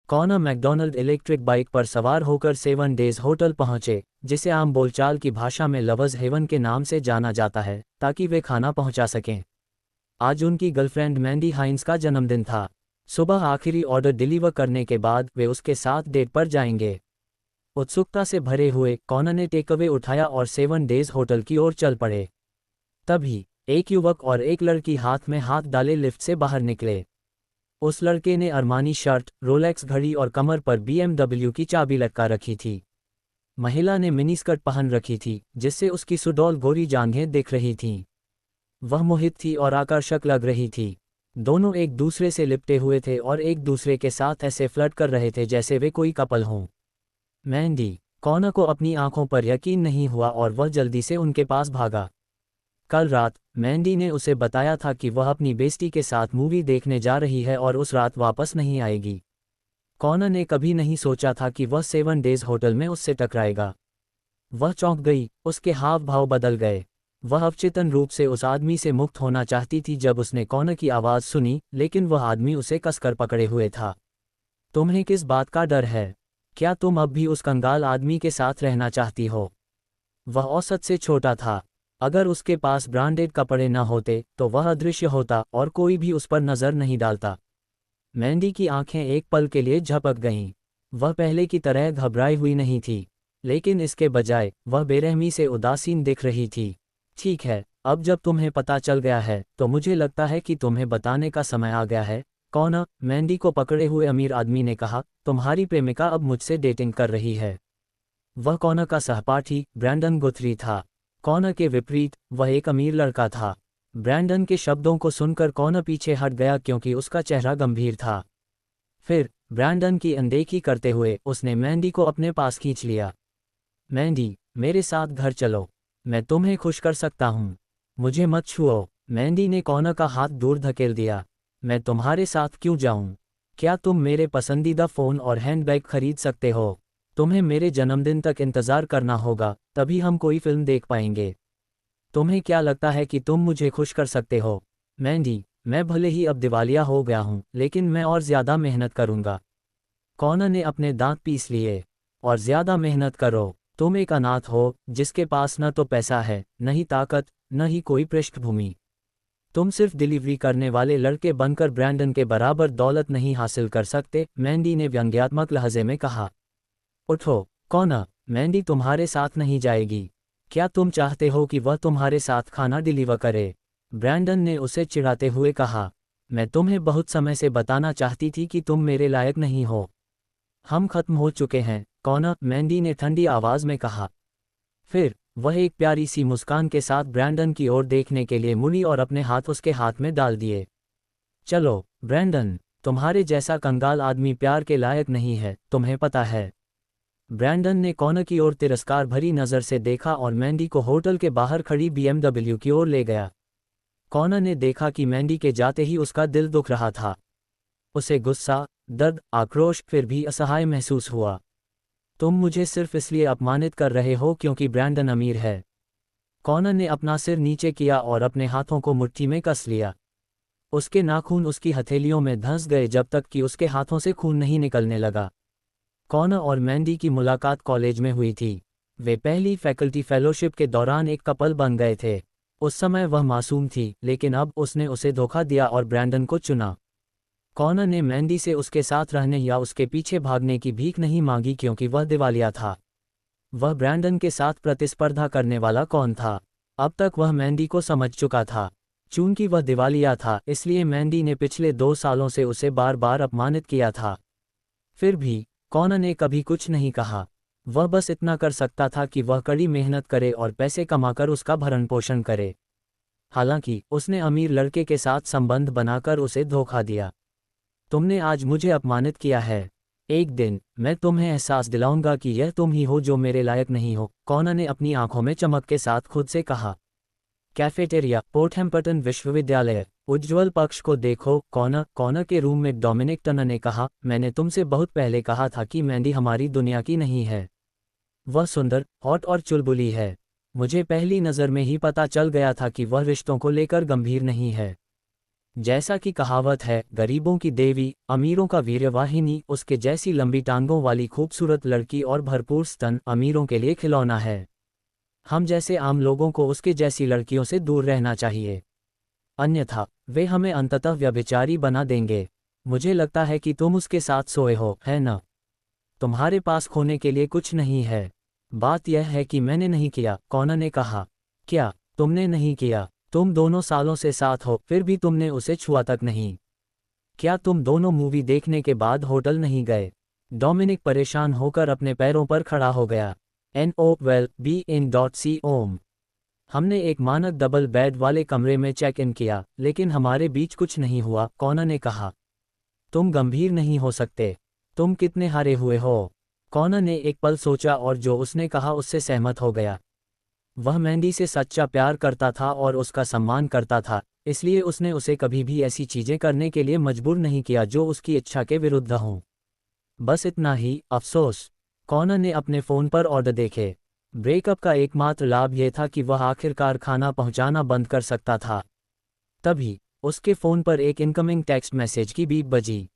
Connor McDonald electric bike पर सवार होकर 7 डेज होटल पहुंचे, जिसे आम बोलचाल की भाषा में लवर्स हेवन के नाम से जाना जाता है, ताकि वे खाना पहुंचा सकें। आज उनकी गर्लफ्रेंड मैंडी हाइंस का जन्मदिन था। सुबह आखिरी ऑर्डर डिलीवर करने के बाद वे उसके साथ डेट पर जाएंगे। उत्सुकता से भरे हुए कॉनर ने टेकअवे उठाया और 7 डेज होटल की ओर चल पड़े। तभी एक युवक और एक लड़की हाथ में हाथ डाले लिफ्ट से बाहर निकले। उस लड़के ने अरमानी शर्ट, रोलेक्स घड़ी और कमर पर BMW की चाबी लटका रखी थी। महिला ने मिनीस्कर्ट पहन रखी थी, जिससे उसकी सुडौल गोरी जांघें दिख रही थीं। वह मोहित थी और आकर्षक लग रही थी। दोनों एक दूसरे से लिपटे हुए थे और एक दूसरे के साथ ऐसे फ्लर्ट कर रहे थे जैसे वे कोई कपल हों। मैंडी, कॉनर को अपनी आंखों पर यकीन नहीं हुआ और वह जल्दी से उनके पास भागा। कल रात मैंडी ने उसे बताया था कि वह अपनी बेस्टी के साथ मूवी देखने जा रही है और उस रात वापस नहीं आएगी। कॉनर ने कभी नहीं सोचा था कि वह 7 डेज होटल में उससे टकराएगा। वह चौंक गई, उसके हाव भाव बदल गए। वह अवचेतन रूप से उस आदमी से मुक्त होना चाहती थी जब उसने कॉनर की आवाज़ सुनी, लेकिन वह आदमी उसे कसकर पकड़े हुए था। तुम्हें किस बात का डर है? क्या तुम अब भी उस कंगाल आदमी के साथ रहना चाहती हो? वह औसत से छोटा था। अगर उसके पास ब्रांडेड कपड़े न होते तो वह अदृश्य होता और कोई भी उस पर नज़र नहीं डालता। मैंडी की आंखें एक पल के लिए झपक गईं। वह पहले की तरह घबराई हुई नहीं थी, लेकिन इसके बजाय वह बेरहमी से उदासीन दिख रही थी। ठीक है, अब जब तुम्हें पता चल गया है तो मुझे लगता है कि तुम्हें बताने का समय आ गया है। कॉनर, मैंडी को पकड़े हुए अमीर आदमी ने कहा, तुम्हारी प्रेमिका अब मुझसे डेटिंग कर रही है। वह कॉनर का सहपाठी ब्रैंडन गुथरी था। कॉनर के विपरीत वह एक अमीर लड़का था। ब्रैंडन के शब्दों को सुनकर कॉनर पीछे हट गया क्योंकि उसका चेहरा गंभीर था। फिर ब्रैंडन की अनदेखी करते हुए उसने मैंडी को अपने पास खींच लिया। मैंडी, मेरे साथ घर चलो, मैं तुम्हें खुश कर सकता हूँ। मुझे मत छुओ। मैंडी ने कॉनर का हाथ दूर धकेल दिया। मैं तुम्हारे साथ क्यों जाऊँ? क्या तुम मेरे पसंदीदा फ़ोन और हैंडबैग खरीद सकते हो? तुम्हें मेरे जन्मदिन तक इंतज़ार करना होगा, तभी हम कोई फिल्म देख पाएंगे। तुम्हें क्या लगता है कि तुम मुझे खुश कर सकते हो? मैंडी, मैं भले ही अब दिवालिया हो गया हूँ, लेकिन मैं और ज़्यादा मेहनत करूँगा। कॉनर ने अपने दांत पीस लिए। और ज़्यादा मेहनत करो। तुम एक अनाथ हो, जिसके पास न तो पैसा है, न ही ताकत, न ही कोई पृष्ठभूमि। तुम सिर्फ डिलीवरी करने वाले लड़के बनकर ब्रैंडन के बराबर दौलत नहीं हासिल कर सकते, मैंडी ने व्यंग्यात्मक लहजे में कहा। उठो, कॉनर, मैंडी तुम्हारे साथ नहीं जाएगी। क्या तुम चाहते हो कि वह तुम्हारे साथ खाना डिलीवर करे? ब्रैंडन ने उसे चिढ़ाते हुए कहा। मैं तुम्हें बहुत समय से बताना चाहती थी कि तुम मेरे लायक नहीं हो। हम खत्म हो चुके हैं, कॉनर, मैंडी ने ठंडी आवाज़ में कहा। फिर वह एक प्यारी सी मुस्कान के साथ ब्रैंडन की ओर देखने के लिए मुड़ी और अपने हाथ उसके हाथ में डाल दिए। चलो, ब्रैंडन, तुम्हारे जैसा कंगाल आदमी प्यार के लायक नहीं है, तुम्हें पता है। ब्रैंडन ने कॉनर की ओर तिरस्कार भरी नज़र से देखा और मैंडी को होटल के बाहर खड़ी BMW की ओर ले गया। कॉनर ने देखा कि मैंडी के जाते ही उसका दिल दुख रहा था। उसे गुस्सा, दर्द, आक्रोश, फिर भी असहाय महसूस हुआ। तुम मुझे सिर्फ इसलिए अपमानित कर रहे हो क्योंकि ब्रैंडन अमीर है। कॉनर ने अपना सिर नीचे किया और अपने हाथों को मुट्ठी में कस लिया। उसके नाखून उसकी हथेलियों में धंस गए जब तक कि उसके हाथों से खून नहीं निकलने लगा। कॉनर और मैंडी की मुलाकात कॉलेज में हुई थी। वे पहली फैकल्टी फेलोशिप के दौरान एक कपल बन गए थे। उस समय वह मासूम थी, लेकिन अब उसने उसे धोखा दिया और ब्रैंडन को चुना। कॉनर ने मैंडी से उसके साथ रहने या उसके पीछे भागने की भीख नहीं मांगी क्योंकि वह दिवालिया था। वह ब्रैंडन के साथ प्रतिस्पर्धा करने वाला कौन था? अब तक वह मैंडी को समझ चुका था। चूंकि वह दिवालिया था, इसलिए मैंडी ने पिछले 2 सालों से उसे बार बार अपमानित किया था। फिर भी कॉनर ने कभी कुछ नहीं कहा। वह बस इतना कर सकता था कि वह कड़ी मेहनत करे और पैसे कमाकर उसका भरण पोषण करे। हालांकि उसने अमीर लड़के के साथ संबंध बनाकर उसे धोखा दिया। तुमने आज मुझे अपमानित किया है। एक दिन मैं तुम्हें एहसास दिलाऊंगा कि यह तुम ही हो जो मेरे लायक नहीं हो, कॉनर ने अपनी आंखों में चमक के साथ खुद से कहा। कैफेटेरिया, पोर्टहैम्पटन विश्वविद्यालय। उज्ज्वल पक्ष को देखो, कॉनर के रूम में डोमिनिक टनर ने कहा, मैंने तुमसे बहुत पहले कहा था कि मैंडी हमारी दुनिया की नहीं है। वह सुंदर, हॉट और चुलबुली है। मुझे पहली नज़र में ही पता चल गया था कि वह रिश्तों को लेकर गंभीर नहीं है। जैसा कि कहावत है, गरीबों की देवी, अमीरों का वीर्यवाहिनी, उसके जैसी लंबी टांगों वाली खूबसूरत लड़की और भरपूर स्तन अमीरों के लिए खिलौना है। हम जैसे आम लोगों को उसके जैसी लड़कियों से दूर रहना चाहिए, अन्यथा वे हमें अंततः व्यभिचारी बना देंगे। मुझे लगता है कि तुम उसके साथ सोए हो, है न? तुम्हारे पास खोने के लिए कुछ नहीं है। बात यह है कि मैंने नहीं किया, कॉनर ने कहा। क्या तुमने नहीं किया? तुम दोनों सालों से साथ हो, फिर भी तुमने उसे छुआ तक नहीं। क्या तुम दोनों मूवी देखने के बाद होटल नहीं गए? डोमिनिक परेशान होकर अपने पैरों पर खड़ा हो गया। NOWELL-BE-IN.C-OM। हमने एक मानक डबल बेड वाले कमरे में चेक इन किया, लेकिन हमारे बीच कुछ नहीं हुआ, कॉनर ने कहा। तुम गंभीर नहीं हो सकते। तुम कितने हारे हुए हो? कॉनर ने एक पल सोचा और जो उसने कहा उससे सहमत हो गया। वह मैंडी से सच्चा प्यार करता था और उसका सम्मान करता था, इसलिए उसने उसे कभी भी ऐसी चीजें करने के लिए मजबूर नहीं किया जो उसकी इच्छा के विरुद्ध हों। बस इतना ही, अफसोस। कॉनर ने अपने फ़ोन पर ऑर्डर देखे। ब्रेकअप का एकमात्र लाभ यह था कि वह आखिरकार खाना पहुंचाना बंद कर सकता था। तभी उसके फ़ोन पर एक इनकमिंग टेक्स्ट मैसेज की बीप बजी।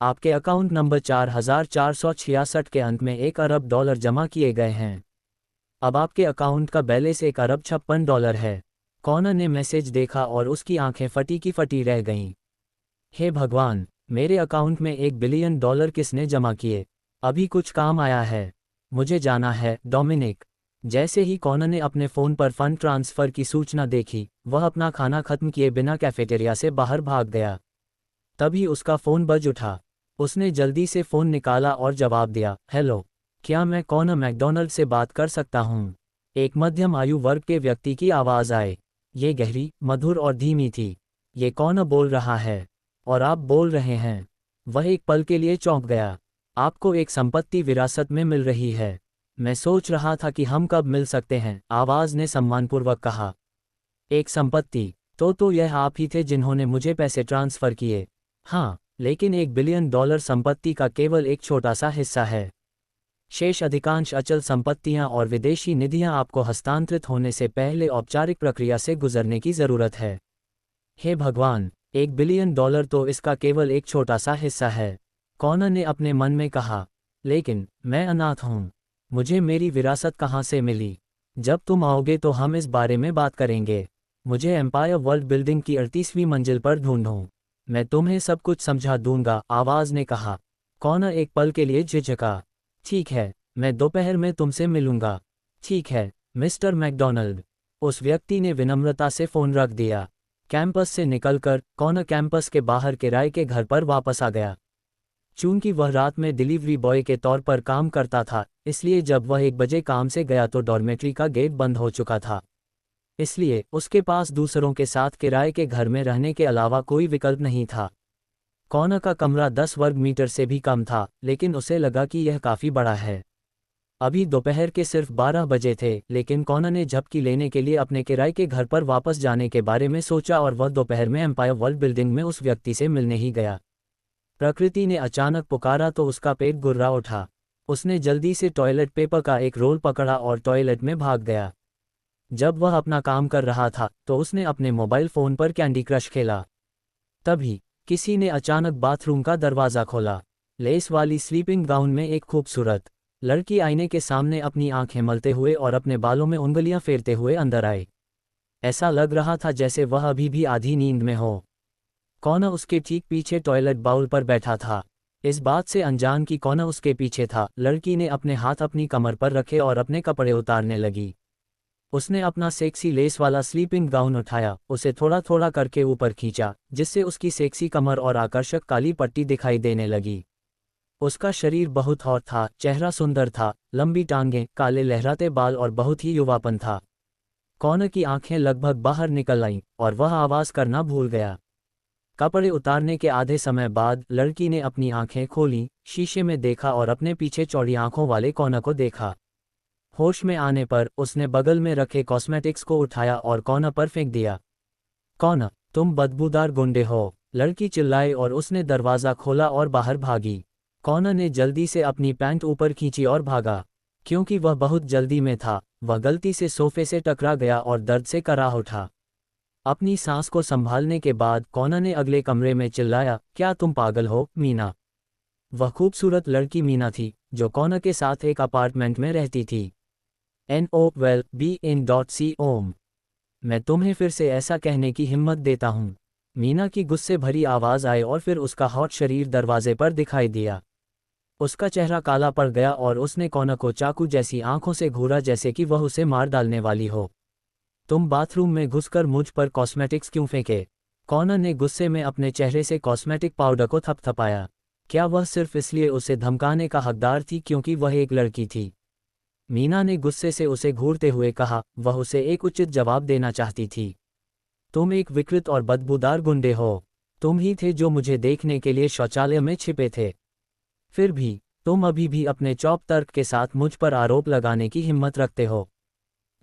आपके अकाउंट नंबर 4466 के अंत में $1 अरब जमा किए गए हैं। अब आपके अकाउंट का बैलेंस $1 अरब 56 है। कॉनर ने मैसेज देखा और उसकी आंखें फटी की फटी रह गईं। हे भगवान, मेरे अकाउंट में $1 बिलियन किसने जमा किए? अभी कुछ काम आया है। मुझे जाना है, डोमिनिक। जैसे ही कॉनर ने अपने फ़ोन पर फंड ट्रांसफ़र की सूचना देखी, वह अपना खाना खत्म किए बिना कैफेटेरिया से बाहर भाग गया। तभी उसका फ़ोन बज उठा। उसने जल्दी से फ़ोन निकाला और जवाब दिया, हेलो, क्या मैं कॉनर मैकडॉनल्ड से बात कर सकता हूँ? एक मध्यम आयु वर्ग के व्यक्ति की आवाज़ आए। ये गहरी, मधुर और धीमी थी। ये कॉनर बोल रहा है। और आप बोल रहे हैं। वह एक पल के लिए चौंक गया। आपको एक संपत्ति विरासत में मिल रही है। मैं सोच रहा था कि हम कब मिल सकते हैं, आवाज़ ने सम्मानपूर्वक कहा। एक संपत्ति? तो यह आप ही थे जिन्होंने मुझे पैसे ट्रांसफ़र किए। हाँ, लेकिन $1 बिलियन संपत्ति का केवल एक छोटा सा हिस्सा है। शेष अधिकांश अचल संपत्तियां और विदेशी निधियां आपको हस्तांतरित होने से पहले औपचारिक प्रक्रिया से गुजरने की ज़रूरत है। हे भगवान, $1 बिलियन तो इसका केवल एक छोटा सा हिस्सा है, कॉनर ने अपने मन में कहा। लेकिन मैं अनाथ हूँ। मुझे मेरी विरासत कहाँ से मिली? जब तुम आओगे तो हम इस बारे में बात करेंगे। मुझे एम्पायर वर्ल्ड बिल्डिंग की 38वीं मंजिल पर ढूंढो। मैं तुम्हें सब कुछ समझा दूंगा, आवाज़ ने कहा। कॉनर एक पल के लिए झिझका। ठीक है, मैं दोपहर में तुमसे मिलूंगा। ठीक है, मिस्टर मैकडॉनल्ड। उस व्यक्ति ने विनम्रता से फ़ोन रख दिया। कैंपस से निकलकर कॉनर कैंपस के बाहर किराए के घर पर वापस आ गया। चूंकि वह रात में डिलीवरी बॉय के तौर पर काम करता था, इसलिए जब वह 1 बजे काम से गया तो डॉर्मेट्री का गेट बंद हो चुका था। इसलिए उसके पास दूसरों के साथ किराए के घर में रहने के अलावा कोई विकल्प नहीं था। कॉनर का कमरा 10 वर्ग मीटर से भी कम था, लेकिन उसे लगा कि यह काफ़ी बड़ा है। अभी दोपहर के सिर्फ 12 बजे थे, लेकिन कॉनर ने झपकी लेने के लिए अपने किराए के घर पर वापस जाने के बारे में सोचा और वह दोपहर में एम्पायर वर्ल्ड बिल्डिंग में उस व्यक्ति से मिलने ही गया। प्रकृति ने अचानक पुकारा तो उसका पेट गुर्रा उठा। उसने जल्दी से टॉयलेट पेपर का एक रोल पकड़ा और टॉयलेट में भाग गया। जब वह अपना काम कर रहा था तो उसने अपने मोबाइल फ़ोन पर कैंडी क्रश खेला। तभी किसी ने अचानक बाथरूम का दरवाज़ा खोला। लेस वाली स्लीपिंग गाउन में एक खूबसूरत लड़की आईने के सामने अपनी आंखें मलते हुए और अपने बालों में उंगलियां फेरते हुए अंदर आई। ऐसा लग रहा था जैसे वह अभी भी आधी नींद में हो। कॉनर उसके ठीक पीछे टॉयलेट बाउल पर बैठा था। इस बात से अनजान कि कॉनर उसके पीछे था, लड़की ने अपने हाथ अपनी कमर पर रखे और अपने कपड़े उतारने लगी। उसने अपना सेक्सी लेस वाला स्लीपिंग गाउन उठाया, उसे थोड़ा थोड़ा करके ऊपर खींचा, जिससे उसकी सेक्सी कमर और आकर्षक काली पट्टी दिखाई देने लगी। उसका शरीर बहुत हॉट था, चेहरा सुंदर था, लंबी टांगें, काले लहराते बाल और बहुत ही युवापन था। कॉनर की आंखें लगभग बाहर निकल आईं और वह आवाज़ करना भूल गया। कपड़े उतारने के आधे समय बाद लड़की ने अपनी आंखें खोलीं, शीशे में देखा और अपने पीछे चौड़ी आंखों वाले कॉनर को देखा। होश में आने पर उसने बगल में रखे कॉस्मेटिक्स को उठाया और कॉनर पर फेंक दिया। कॉनर, तुम बदबूदार गुंडे हो, लड़की चिल्लाई और उसने दरवाज़ा खोला और बाहर भागी। कॉनर ने जल्दी से अपनी पैंट ऊपर खींची और भागा। क्योंकि वह बहुत जल्दी में था, वह गलती से सोफे से टकरा गया और दर्द से कराह उठा। अपनी सांस को संभालने के बाद कॉनर ने अगले कमरे में चिल्लाया, क्या तुम पागल हो, मीना? वह खूबसूरत लड़की मीना थी, जो कॉनर के साथ एक अपार्टमेंट में रहती थी। NOWELL-BE-IN.COM। मैं तुम्हें फिर से ऐसा कहने की हिम्मत देता हूँ। मीना की गुस्से भरी आवाज़ आई और फिर उसका हॉट शरीर दरवाजे पर दिखाई दिया। उसका चेहरा काला पड़ गया और उसने कॉनर को चाकू जैसी आंखों से घूरा जैसे कि वह उसे मार डालने वाली हो। तुम बाथरूम में घुसकर मुझ पर कॉस्मेटिक्स क्यों फेंके? कॉनर ने गुस्से में अपने चेहरे से कॉस्मेटिक पाउडर को थपथपाया। क्या वह सिर्फ इसलिए उसे धमकाने का हकदार थी क्योंकि वह एक लड़की थी? मीना ने गुस्से से उसे घूरते हुए कहा। वह उसे एक उचित जवाब देना चाहती थी। तुम एक विकृत और बदबूदार गुंडे हो। तुम ही थे जो मुझे देखने के लिए शौचालय में छिपे थे। फिर भी तुम अभी भी अपने चौप तर्क के साथ मुझ पर आरोप लगाने की हिम्मत रखते हो।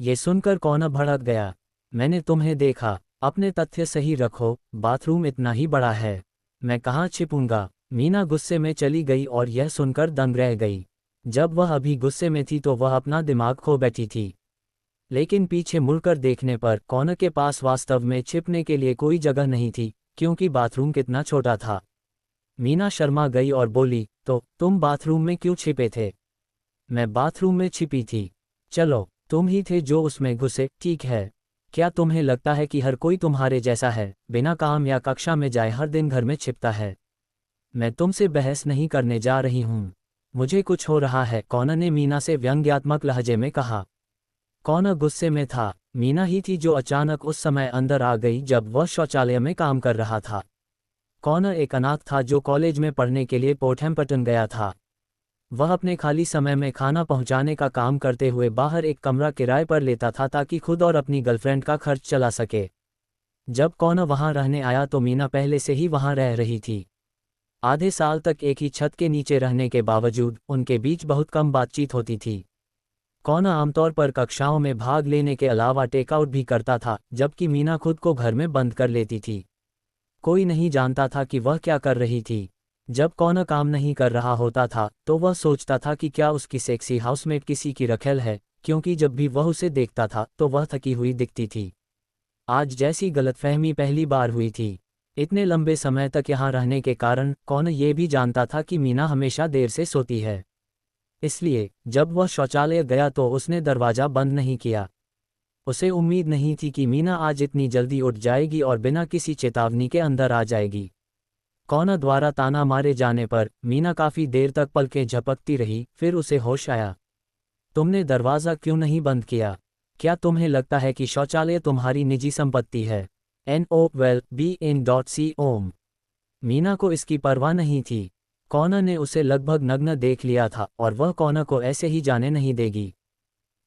ये सुनकर कॉनर भड़क गया। मैंने तुम्हें देखा। अपने तथ्य सही रखो, बाथरूम इतना ही बड़ा है। मैं कहाँ छिपूंगा? मीना गुस्से में चली गई और यह सुनकर दंग रह गई। जब वह अभी गुस्से में थी तो वह अपना दिमाग खो बैठी थी। लेकिन पीछे मुड़कर देखने पर कॉनर के पास वास्तव में छिपने के लिए कोई जगह नहीं थी, क्योंकि बाथरूम कितना छोटा था। मीना शर्मा गई और बोली, तो तुम बाथरूम में क्यों छिपे थे? मैं बाथरूम में छिपी थी। चलो, तुम ही थे जो उसमें घुसे, ठीक है। क्या तुम्हें लगता है कि हर कोई तुम्हारे जैसा है, बिना काम या कक्षा में जाए हर दिन घर में छिपता है? मैं तुमसे बहस नहीं करने जा रही हूँ। मुझे कुछ हो रहा है, कॉनर ने मीना से व्यंग्यात्मक लहजे में कहा। कॉनर गुस्से में था। मीना ही थी जो अचानक उस समय अंदर आ गई जब वह शौचालय में काम कर रहा था। कॉनर एक अनाथ था जो कॉलेज में पढ़ने के लिए पोर्थैम्पटन गया था। वह अपने खाली समय में खाना पहुंचाने का काम करते हुए बाहर एक कमरा किराए पर लेता था ताकि खुद और अपनी गर्लफ्रेंड का खर्च चला सके। जब कॉनर वहां रहने आया तो मीना पहले से ही वहां रह रही थी। आधे साल तक एक ही छत के नीचे रहने के बावजूद उनके बीच बहुत कम बातचीत होती थी। कॉनर आमतौर पर कक्षाओं में भाग लेने के अलावा टेकआउट भी करता था, जबकि मीना खुद को घर में बंद कर लेती थी। कोई नहीं जानता था कि वह क्या कर रही थी। जब कॉनर काम नहीं कर रहा होता था तो वह सोचता था कि क्या उसकी सेक्सी हाउसमेट किसी की रखेल है, क्योंकि जब भी वह उसे देखता था तो वह थकी हुई दिखती थी। आज जैसी गलतफहमी पहली बार हुई थी। इतने लंबे समय तक यहाँ रहने के कारण कॉनर ये भी जानता था कि मीना हमेशा देर से सोती है। इसलिए जब वह शौचालय गया तो उसने दरवाज़ा बंद नहीं किया। उसे उम्मीद नहीं थी कि मीना आज इतनी जल्दी उठ जाएगी और बिना किसी चेतावनी के अंदर आ जाएगी। कॉनर द्वारा ताना मारे जाने पर मीना काफ़ी देर तक पलकें झपकती रही, फिर उसे होश आया। तुमने दरवाज़ा क्यों नहीं बंद किया? क्या तुम्हें लगता है कि शौचालय तुम्हारी निजी संपत्ति है? NOWELL-BE-IN.COM। मीना को इसकी परवाह नहीं थी। कॉनर ने उसे लगभग नग्न देख लिया था और वह कॉनर को ऐसे ही जाने नहीं देगी।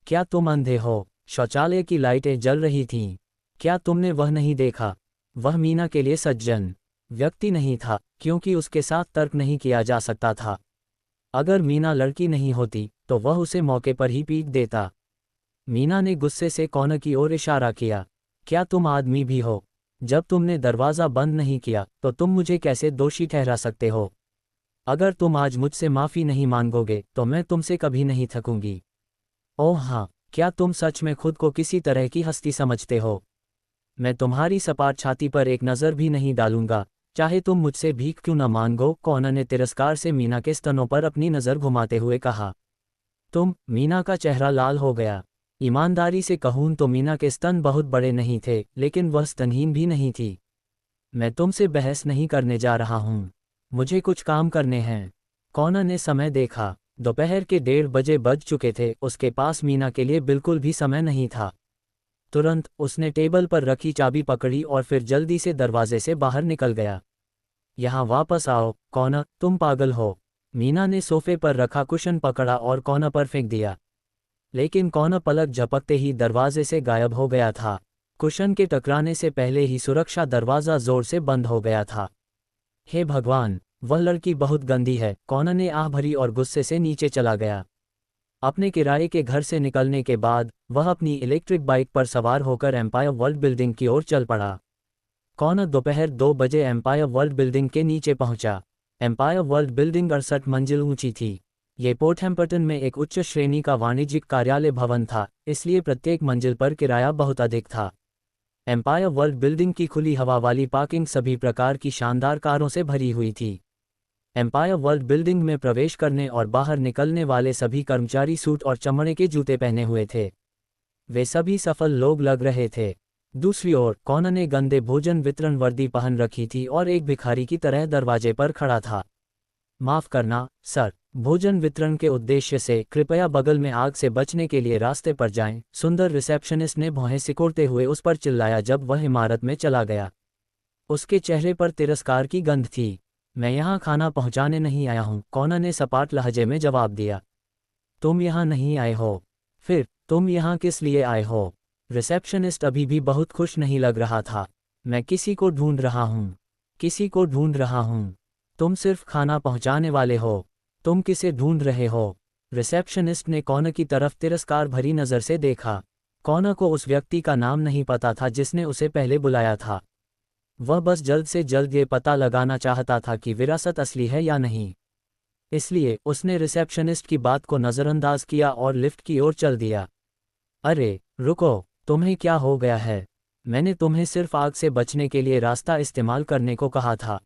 क्या तुम अंधे हो? शौचालय की लाइटें जल रही थीं। क्या तुमने वह नहीं देखा? वह मीना के लिए सज्जन व्यक्ति नहीं था, क्योंकि उसके साथ तर्क नहीं किया जा सकता था। अगर मीना लड़की नहीं होती तो वह उसे मौके पर ही पीट देता। मीना ने गुस्से से कॉनर की ओर इशारा किया। क्या तुम आदमी भी हो? जब तुमने दरवाज़ा बंद नहीं किया तो तुम मुझे कैसे दोषी ठहरा सकते हो? अगर तुम आज मुझसे माफ़ी नहीं मांगोगे तो मैं तुमसे कभी नहीं थकूंगी। ओह हाँ, क्या तुम सच में खुद को किसी तरह की हस्ती समझते हो? मैं तुम्हारी सपाट छाती पर एक नज़र भी नहीं डालूंगा, चाहे तुम मुझसे भीख क्यों न मांगो, कॉनर ने तिरस्कार से मीना के स्तनों पर अपनी नज़र घुमाते हुए कहा। मीना का चेहरा लाल हो गया। ईमानदारी से कहूँ तो मीना के स्तन बहुत बड़े नहीं थे, लेकिन वह स्तनहीन भी नहीं थी। मैं तुमसे बहस नहीं करने जा रहा हूँ। मुझे कुछ काम करने हैं। कॉनर ने समय देखा। दोपहर के 1:30 बजे बज चुके थे। उसके पास मीना के लिए बिल्कुल भी समय नहीं था। तुरंत उसने टेबल पर रखी चाबी पकड़ी और फिर जल्दी से दरवाजे से बाहर निकल गया। यहाँ वापस आओ, कॉनर, तुम पागल हो। मीना ने सोफे पर रखा कुशन पकड़ा और कॉनर पर फेंक दिया। लेकिन कॉनर पलक झपकते ही दरवाजे से गायब हो गया था। कुशन के टकराने से पहले ही सुरक्षा दरवाज़ा जोर से बंद हो गया था। हे भगवान, वह लड़की बहुत गंदी है, कॉनर ने आह भरी और गुस्से से नीचे चला गया। अपने किराए के घर से निकलने के बाद वह अपनी इलेक्ट्रिक बाइक पर सवार होकर एम्पायर वर्ल्ड बिल्डिंग की ओर चल पड़ा। कॉनर दोपहर 2 बजे एम्पायर वर्ल्ड बिल्डिंग के नीचे पहुंचा। एम्पायर वर्ल्ड बिल्डिंग 68 मंजिल ऊंची थी। ये पोर्थैम्पटन में एक उच्च श्रेणी का वाणिज्यिक कार्यालय भवन था, इसलिए प्रत्येक मंजिल पर किराया बहुत अधिक था। एम्पायर वर्ल्ड बिल्डिंग की खुली हवा वाली पार्किंग सभी प्रकार की शानदार कारों से भरी हुई थी। एम्पायर वर्ल्ड बिल्डिंग में प्रवेश करने और बाहर निकलने वाले सभी कर्मचारी सूट और चमड़े के जूते पहने हुए थे। वे सभी सफल लोग लग रहे थे। दूसरी ओर कॉनर ने गंदे भोजन वितरण वर्दी पहन रखी थी और एक भिखारी की तरह दरवाजे पर खड़ा था। माफ करना, सर, भोजन वितरण के उद्देश्य से कृपया बगल में आग से बचने के लिए रास्ते पर जाएं। सुंदर रिसेप्शनिस्ट ने भौहें सिकोड़ते हुए उस पर चिल्लाया जब वह इमारत में चला गया। उसके चेहरे पर तिरस्कार की गंध थी। मैं यहाँ खाना पहुँचाने नहीं आया हूँ, कॉनर ने सपाट लहजे में जवाब दिया। तुम यहाँ नहीं आए हो? फिर तुम यहाँ किस लिए आए हो? रिसेप्शनिस्ट अभी भी बहुत खुश नहीं लग रहा था। मैं किसी को ढूंढ रहा हूँ। किसी को ढूंढ रहा हूँ? तुम सिर्फ खाना पहुँचाने वाले हो। तुम किसे ढूंढ रहे हो? रिसेप्शनिस्ट ने कॉनर की तरफ तिरस्कार भरी नज़र से देखा। कॉनर को उस व्यक्ति का नाम नहीं पता था जिसने उसे पहले बुलाया था। वह बस जल्द से जल्द ये पता लगाना चाहता था कि विरासत असली है या नहीं। इसलिए उसने रिसेप्शनिस्ट की बात को नज़रअंदाज किया और लिफ्ट की ओर चल दिया। अरे रुको, तुम्हें क्या हो गया है? मैंने तुम्हें सिर्फ आग से बचने के लिए रास्ता इस्तेमाल करने को कहा था।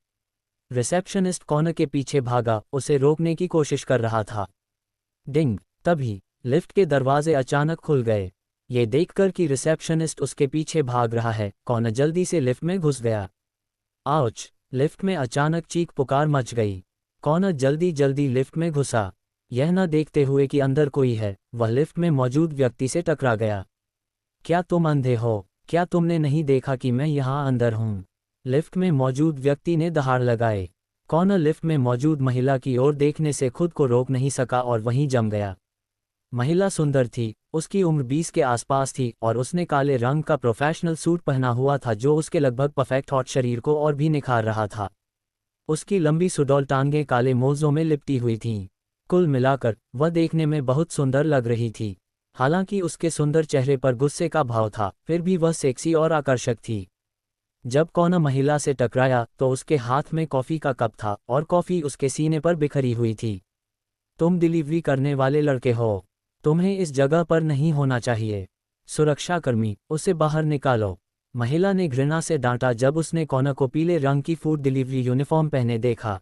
रिसेप्शनिस्ट कॉनर के पीछे भागा, उसे रोकने की कोशिश कर रहा था। डिंग! तभी लिफ्ट के दरवाजे अचानक खुल गए। ये देखकर कि रिसेप्शनिस्ट उसके पीछे भाग रहा है, कॉनर जल्दी से लिफ्ट में घुस गया। आउच! लिफ्ट में अचानक चीख पुकार मच गई। कॉनर जल्दी जल्दी लिफ्ट में घुसा, यह न देखते हुए कि अंदर कोई है। वह लिफ्ट में मौजूद व्यक्ति से टकरा गया। क्या तुम अंधे हो? क्या तुमने नहीं देखा कि मैं यहाँ अंदर हूँ? लिफ्ट में मौजूद व्यक्ति ने दहाड़ लगाए। कॉनर लिफ्ट में मौजूद महिला की ओर देखने से खुद को रोक नहीं सका और वहीं जम गया। महिला सुंदर थी, उसकी उम्र 20 के आसपास थी और उसने काले रंग का प्रोफेशनल सूट पहना हुआ था जो उसके लगभग परफेक्ट हॉट शरीर को और भी निखार रहा था। उसकी लंबी सुडौल टांगें काले मोज़ों में लिपटी हुई थीं। कुल मिलाकर वह देखने में बहुत सुंदर लग रही थी। हालांकि उसके सुंदर चेहरे पर गुस्से का भाव था, फिर भी वह सेक्सी और आकर्षक थी। जब कॉनर महिला से टकराया तो उसके हाथ में कॉफ़ी का कप था और कॉफ़ी उसके सीने पर बिखरी हुई थी। तुम डिलीवरी करने वाले लड़के हो। तुम्हें इस जगह पर नहीं होना चाहिए। सुरक्षाकर्मी, उसे बाहर निकालो, महिला ने घृणा से डांटा जब उसने कॉनर को पीले रंग की फूड डिलीवरी यूनिफॉर्म पहने देखा।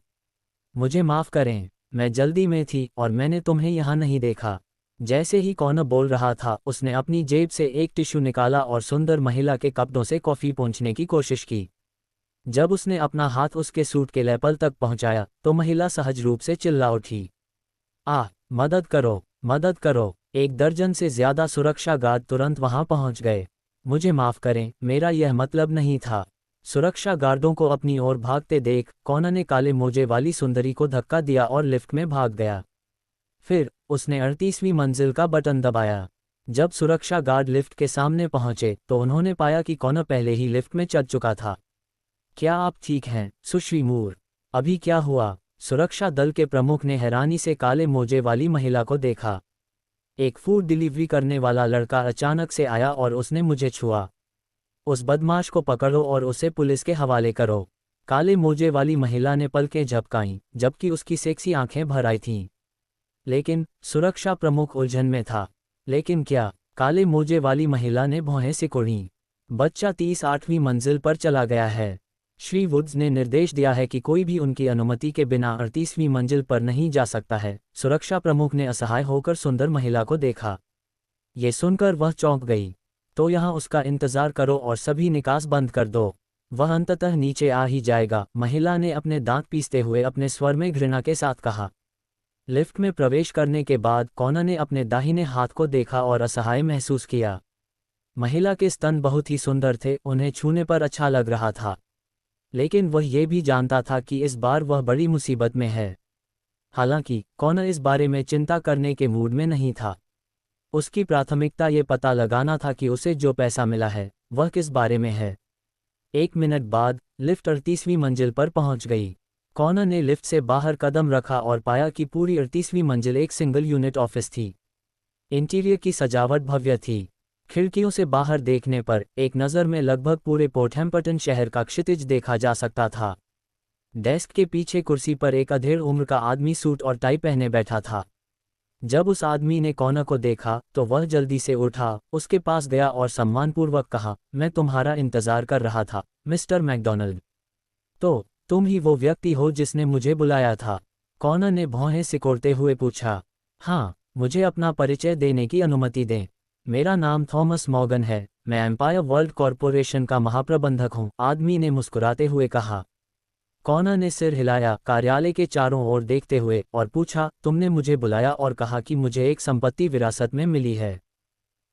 मुझे माफ़ करें, मैं जल्दी में थी और मैंने तुम्हें यहाँ नहीं देखा। जैसे ही कॉनर बोल रहा था उसने अपनी जेब से एक टिश्यू निकाला और सुंदर महिला के कपड़ों से कॉफ़ी पोंछने की कोशिश की। जब उसने अपना हाथ उसके सूट के लेपल तक पहुंचाया तो महिला सहज रूप से चिल्ला उठी, आह, मदद करो, मदद करो। एक दर्जन से ज़्यादा सुरक्षा गार्ड तुरंत वहां पहुंच गए। मुझे माफ़ करें, मेरा यह मतलब नहीं था। सुरक्षा गार्डों को अपनी ओर भागते देख कॉनर ने काले मोजे वाली सुंदरी को धक्का दिया और लिफ्ट में भाग गया। फिर उसने 38वीं मंजिल का बटन दबाया। जब सुरक्षा गार्ड लिफ्ट के सामने पहुंचे तो उन्होंने पाया कि कॉनर पहले ही लिफ्ट में चढ़ चुका था। क्या आप ठीक हैं, सुश्री मूर? अभी क्या हुआ? सुरक्षा दल के प्रमुख ने हैरानी से काले मोजे वाली महिला को देखा। एक फूड डिलीवरी करने वाला लड़का अचानक से आया और उसने मुझे छुआ। उस बदमाश को पकड़ो और उसे पुलिस के हवाले करो। काले मोजे वाली महिला ने पलकें झपकाईं जबकि उसकी सेक्सी आंखें भर आई थीं। लेकिन सुरक्षा प्रमुख उलझन में था। लेकिन क्या? काले मोजे वाली महिला ने भौहें सिकोड़ीं। बच्चा 38वीं मंजिल पर चला गया है। श्री वुड्स ने निर्देश दिया है कि कोई भी उनकी अनुमति के बिना 38वीं मंजिल पर नहीं जा सकता है। सुरक्षा प्रमुख ने असहाय होकर सुंदर महिला को देखा। ये सुनकर वह चौंक गई। तो यहाँ उसका इंतजार करो और सभी निकास बंद कर दो, वह अंततः नीचे आ ही जाएगा, महिला ने अपने दांत पीसते हुए अपने स्वर में घृणा के साथ कहा। लिफ्ट में प्रवेश करने के बाद कॉनर ने अपने दाहिने हाथ को देखा और असहाय महसूस किया। महिला के स्तन बहुत ही सुंदर थे, उन्हें छूने पर अच्छा लग रहा था। लेकिन वह ये भी जानता था कि इस बार वह बड़ी मुसीबत में है। हालांकि कॉनर इस बारे में चिंता करने के मूड में नहीं था। उसकी प्राथमिकता ये पता लगाना था कि उसे जो पैसा मिला है वह किस बारे में है। 1 मिनट बाद लिफ्ट 38वीं मंजिल पर पहुंच गई। कॉनर ने लिफ्ट से बाहर कदम रखा और पाया कि पूरी 38वीं मंजिल एक सिंगल यूनिट ऑफिस थी। इंटीरियर की सजावट भव्य थी। खिड़कियों से बाहर देखने पर एक नज़र में लगभग पूरे पोर्टहैम्पटन शहर का क्षितिज देखा जा सकता था। डेस्क के पीछे कुर्सी पर एक अधेड़ उम्र का आदमी सूट और टाई पहने बैठा था। जब उस आदमी ने कॉनर को देखा तो वह जल्दी से उठा, उसके पास गया और सम्मानपूर्वक कहा, मैं तुम्हारा इंतजार कर रहा था, मिस्टर मैकडॉनल्ड। तो तुम ही वो व्यक्ति हो जिसने मुझे बुलाया था? कॉनर ने भौहें सिकोड़ते हुए पूछा। हाँ, मुझे अपना परिचय देने की अनुमति दें। मेरा नाम थॉमस मॉर्गन है, मैं एम्पायर वर्ल्ड कॉरपोरेशन का महाप्रबंधक हूँ, आदमी ने मुस्कुराते हुए कहा। कॉनर ने सिर हिलाया, कार्यालय के चारों ओर देखते हुए, और पूछा, तुमने मुझे बुलाया और कहा कि मुझे एक संपत्ति विरासत में मिली है।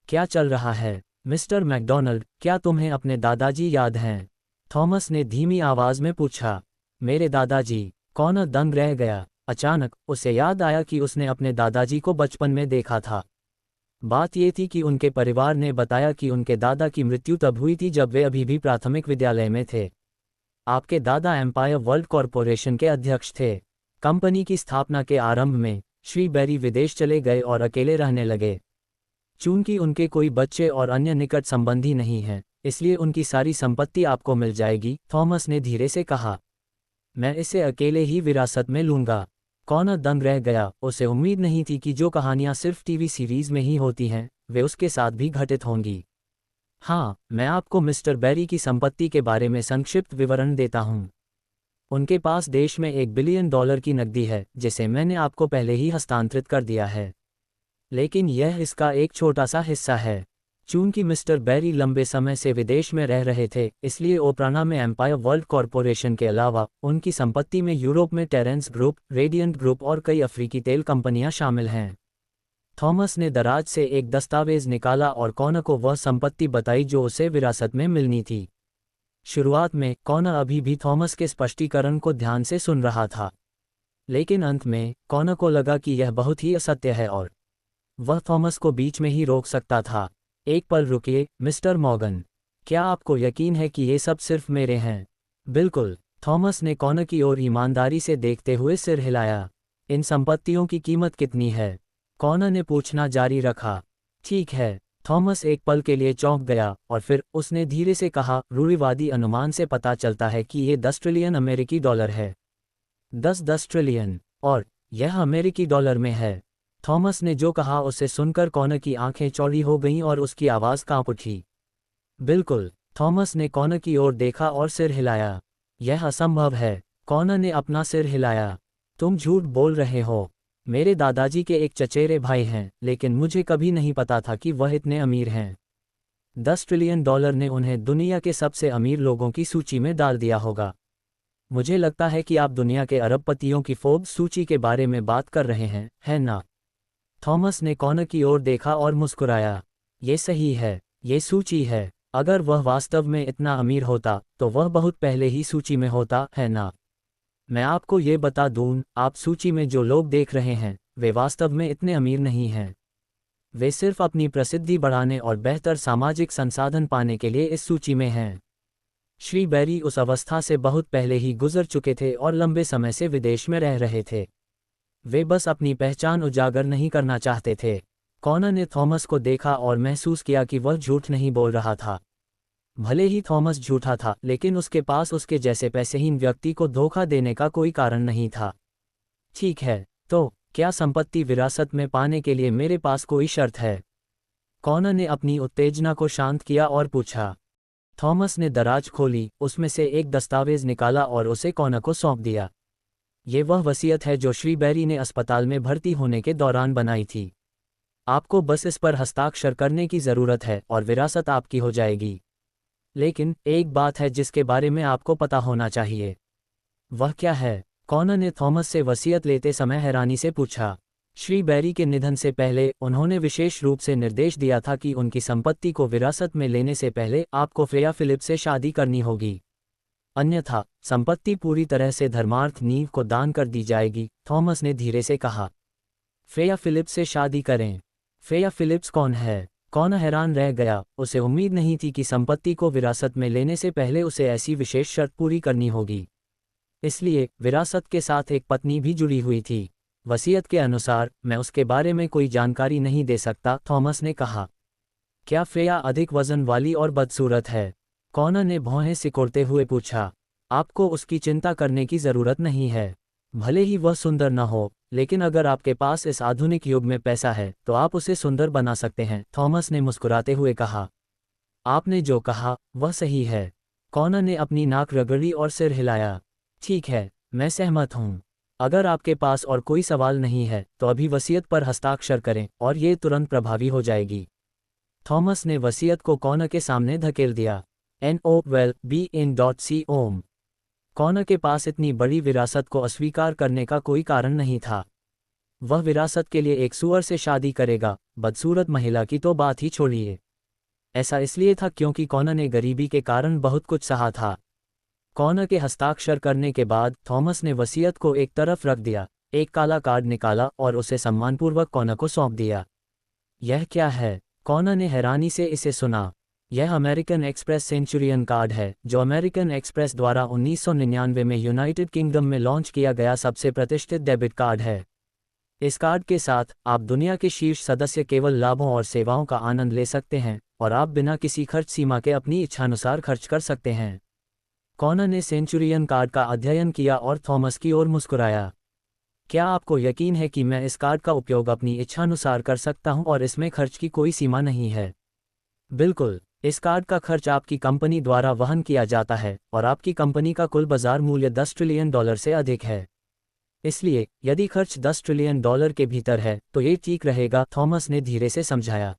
क्या चल रहा है मिस्टर मैकडॉनल्ड? क्या तुम्हें अपने दादाजी याद हैं? थॉमस ने धीमी आवाज में पूछा। मेरे दादाजी? कॉनर दंग रह गया। अचानक उसे याद आया कि उसने अपने दादाजी को बचपन में देखा था। बात यह थी कि उनके परिवार ने बताया कि उनके दादा की मृत्यु तब हुई थी जब वे अभी भी प्राथमिक विद्यालय में थे। आपके दादा एम्पायर वर्ल्ड कॉरपोरेशन के अध्यक्ष थे। कंपनी की स्थापना के आरंभ में श्री बेरी विदेश चले गए और अकेले रहने लगे। चूंकि उनके कोई बच्चे और अन्य निकट संबंधी नहीं हैं, इसलिए उनकी सारी संपत्ति आपको मिल जाएगी, थॉमस ने धीरे से कहा। मैं इसे अकेले ही विरासत में लूंगा। कॉनर दंग रह गया, उसे उम्मीद नहीं थी कि जो कहानियां सिर्फ टीवी सीरीज में ही होती हैं, वे उसके साथ भी घटित होंगी। हाँ, मैं आपको मिस्टर बेरी की संपत्ति के बारे में संक्षिप्त विवरण देता हूँ। उनके पास देश में $1 बिलियन की नकदी है, जिसे मैंने आपको पहले ही हस्तांतरित कर दिया है। लेकिन यह इसका एक छोटा सा हिस्सा है। चूंकि मिस्टर बेरी लंबे समय से विदेश में रह रहे थे, इसलिए ओप्राना में एम्पायर वर्ल्ड कॉरपोरेशन के अलावा उनकी संपत्ति में यूरोप में टेरेंस ग्रुप, रेडियंट ग्रुप और कई अफ्रीकी तेल कंपनियां शामिल हैं। थॉमस ने दराज से एक दस्तावेज निकाला और कॉनर को वह संपत्ति बताई जो उसे विरासत में मिलनी थी। शुरुआत में कॉनर अभी भी थॉमस के स्पष्टीकरण को ध्यान से सुन रहा था, लेकिन अंत में कॉनर को लगा कि यह बहुत ही असत्य है और वह थॉमस को बीच में ही रोक सकता था। एक पल रुकिए, मिस्टर मॉर्गन। क्या आपको यकीन है कि ये सब सिर्फ मेरे हैं? बिल्कुल, थॉमस ने कॉनर की ओर ईमानदारी से देखते हुए सिर हिलाया। इन संपत्तियों की कीमत कितनी है? कॉनर ने पूछना जारी रखा। ठीक है। थॉमस एक पल के लिए चौंक गया और फिर उसने धीरे से कहा, रूढ़िवादी अनुमान से पता चलता है कि ये 10 ट्रिलियन अमेरिकी डॉलर है। 10 ट्रिलियन? और यह अमेरिकी डॉलर में है? थॉमस ने जो कहा उसे सुनकर कॉनर की आंखें चौड़ी हो गईं और उसकी आवाज़ कांप उठी। बिल्कुल, थॉमस ने कॉनर की ओर देखा और सिर हिलाया। यह असंभव है। कॉनर ने अपना सिर हिलाया। तुम झूठ बोल रहे हो। मेरे दादाजी के एक चचेरे भाई हैं, लेकिन मुझे कभी नहीं पता था कि वह इतने अमीर हैं। 10 ट्रिलियन डॉलर ने उन्हें दुनिया के सबसे अमीर लोगों की सूची में डाल दिया होगा। मुझे लगता है कि आप दुनिया के अरबपतियों की फोर्ब्स सूची के बारे में बात कर रहे हैं, है ना? थॉमस ने कॉनर की ओर देखा और मुस्कुराया। ये सही है, ये सूची है। अगर वह वास्तव में इतना अमीर होता तो वह बहुत पहले ही सूची में होता, है ना? मैं आपको ये बता दूं, आप सूची में जो लोग देख रहे हैं, वे वास्तव में इतने अमीर नहीं हैं। वे सिर्फ अपनी प्रसिद्धि बढ़ाने और बेहतर सामाजिक संसाधन पाने के लिए इस सूची में हैं। श्री बेरी उस अवस्था से बहुत पहले ही गुजर चुके थे और लंबे समय से विदेश में रह रहे थे। वे बस अपनी पहचान उजागर नहीं करना चाहते थे। कॉनर ने थॉमस को देखा और महसूस किया कि वह झूठ नहीं बोल रहा था। भले ही थॉमस झूठा था, लेकिन उसके पास उसके जैसे पैसेहीन व्यक्ति को धोखा देने का कोई कारण नहीं था। ठीक है, तो क्या संपत्ति विरासत में पाने के लिए मेरे पास कोई शर्त है? कॉनर ने अपनी उत्तेजना को शांत किया और पूछा। थॉमस ने दराज खोली, उसमें से एक दस्तावेज निकाला और उसे कॉनर को सौंप दिया। ये वह वसीयत है जो श्री बेरी ने अस्पताल में भर्ती होने के दौरान बनाई थी। आपको बस इस पर हस्ताक्षर करने की ज़रूरत है और विरासत आपकी हो जाएगी। लेकिन एक बात है जिसके बारे में आपको पता होना चाहिए। वह क्या है? कॉनर ने थॉमस से वसीयत लेते समय हैरानी से पूछा। श्री बेरी के निधन से पहले उन्होंने विशेष रूप से निर्देश दिया था कि उनकी संपत्ति को विरासत में लेने से पहले आपको फ्रेया फिलिप्स से शादी करनी होगी, अन्यथा संपत्ति पूरी तरह से धर्मार्थ नींव को दान कर दी जाएगी, थॉमस ने धीरे से कहा। फ्रेया फिलिप्स से शादी करें? फ्रेया फिलिप्स कौन है? कॉनर हैरान रह गया। उसे उम्मीद नहीं थी कि संपत्ति को विरासत में लेने से पहले उसे ऐसी विशेष शर्त पूरी करनी होगी। इसलिए विरासत के साथ एक पत्नी भी जुड़ी हुई थी। वसीयत के अनुसार मैं उसके बारे में कोई जानकारी नहीं दे सकता, थॉमस ने कहा। क्या फ्रेया अधिक वजन वाली और बदसूरत है? कॉनर ने भौहें सिकोड़ते हुए पूछा। आपको उसकी चिंता करने की ज़रूरत नहीं है। भले ही वह सुंदर न हो, लेकिन अगर आपके पास इस आधुनिक युग में पैसा है तो आप उसे सुंदर बना सकते हैं, थॉमस ने मुस्कुराते हुए कहा। आपने जो कहा वह सही है। कॉनर ने अपनी नाक रगड़ी और सिर हिलाया। ठीक है, मैं सहमत हूँ। अगर आपके पास और कोई सवाल नहीं है तो अभी वसीयत पर हस्ताक्षर करें और ये तुरंत प्रभावी हो जाएगी। थॉमस ने वसीयत को कॉनर के सामने धकेल दिया। NOWELL-BE-IN.com। कॉनर के पास इतनी बड़ी विरासत को अस्वीकार करने का कोई कारण नहीं था। वह विरासत के लिए एक सुअर से शादी करेगा, बदसूरत महिला की तो बात ही छोड़िए। ऐसा इसलिए था क्योंकि कॉनर ने गरीबी के कारण बहुत कुछ सहा था। कॉनर के हस्ताक्षर करने के बाद थॉमस ने वसीयत को एक तरफ रख दिया, एक काला कार्ड निकाला और उसे सम्मानपूर्वक कॉनर को सौंप दिया। यह क्या है? कॉनर ने हैरानी से इसे सुना। यह अमेरिकन एक्सप्रेस सेंचुरियन कार्ड है, जो अमेरिकन एक्सप्रेस द्वारा 1999 में यूनाइटेड किंगडम में लॉन्च किया गया सबसे प्रतिष्ठित डेबिट कार्ड है। इस कार्ड के साथ आप दुनिया के शीर्ष सदस्य केवल लाभों और सेवाओं का आनंद ले सकते हैं और आप बिना किसी खर्च सीमा के अपनी इच्छानुसार खर्च कर सकते हैं। कॉनर ने सेंचुरियन कार्ड का अध्ययन किया और थॉमस की ओर मुस्कुराया। क्या आपको यकीन है कि मैं इस कार्ड का उपयोग अपनी इच्छानुसार कर सकता हूं और इसमें खर्च की कोई सीमा नहीं है? बिल्कुल, इस कार्ड का खर्च आपकी कंपनी द्वारा वहन किया जाता है और आपकी कंपनी का कुल बाजार मूल्य $10 ट्रिलियन से अधिक है। इसलिए यदि खर्च $10 ट्रिलियन के भीतर है तो ये ठीक रहेगा, थॉमस ने धीरे से समझाया।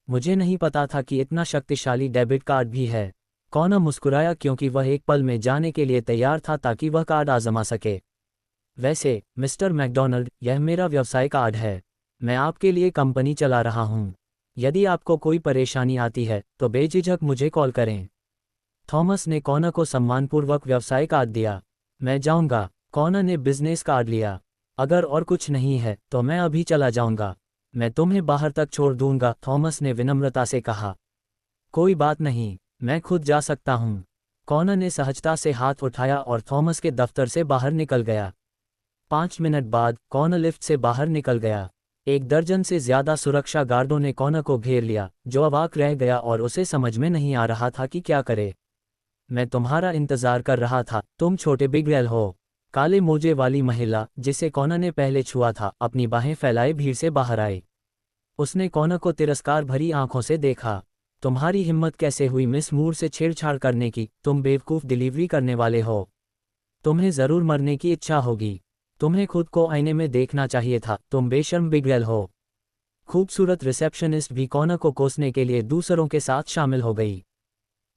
मुझे नहीं पता था कि इतना शक्तिशाली डेबिट कार्ड भी है। कॉनर मुस्कुराया क्योंकि वह एक पल में जाने के लिए तैयार था ताकि वह कार्ड आजमा सके। वैसे मिस्टर मैकडोनाल्ड, यह मेरा व्यवसाय कार्ड है। मैं आपके लिए कंपनी चला रहा हूँ। यदि आपको कोई परेशानी आती है तो बेझिझक मुझे कॉल करें। थॉमस ने कॉनर को सम्मानपूर्वक व्यवसाय कार्ड दिया। मैं जाऊंगा। कॉनर ने बिजनेस कार्ड लिया। अगर और कुछ नहीं है तो मैं अभी चला जाऊंगा। मैं तुम्हें बाहर तक छोड़ दूंगा, थॉमस ने विनम्रता से कहा। कोई बात नहीं, मैं खुद जा सकता हूँ। कॉनर ने सहजता से हाथ उठाया और थॉमस के दफ्तर से बाहर निकल गया। 5 मिनट बाद कॉनर लिफ्ट से बाहर निकल गया। 1 दर्जन से ज्यादा सुरक्षा गार्डों ने कॉनर को घेर लिया, जो अवाक रह गया और उसे समझ में नहीं आ रहा था कि क्या करे। मैं तुम्हारा इंतजार कर रहा था, तुम छोटे बिगड़ैल हो। काले मोजे वाली महिला, जिसे कॉनर ने पहले छुआ था, अपनी बाहें फैलाए भीड़ से बाहर आई। उसने कॉनर को तिरस्कार भरी आंखों से देखा। तुम्हारी हिम्मत कैसे हुई मिस मूर से छेड़छाड़ करने की? तुम बेवकूफ़ डिलीवरी करने वाले हो। तुम्हें ज़रूर मरने की इच्छा होगी। तुम्हें खुद को आईने में देखना चाहिए था, तुम बेशर्म बिगड़ैल हो। खूबसूरत रिसेप्शनिस्ट भी कॉनर को कोसने के लिए दूसरों के साथ शामिल हो गई।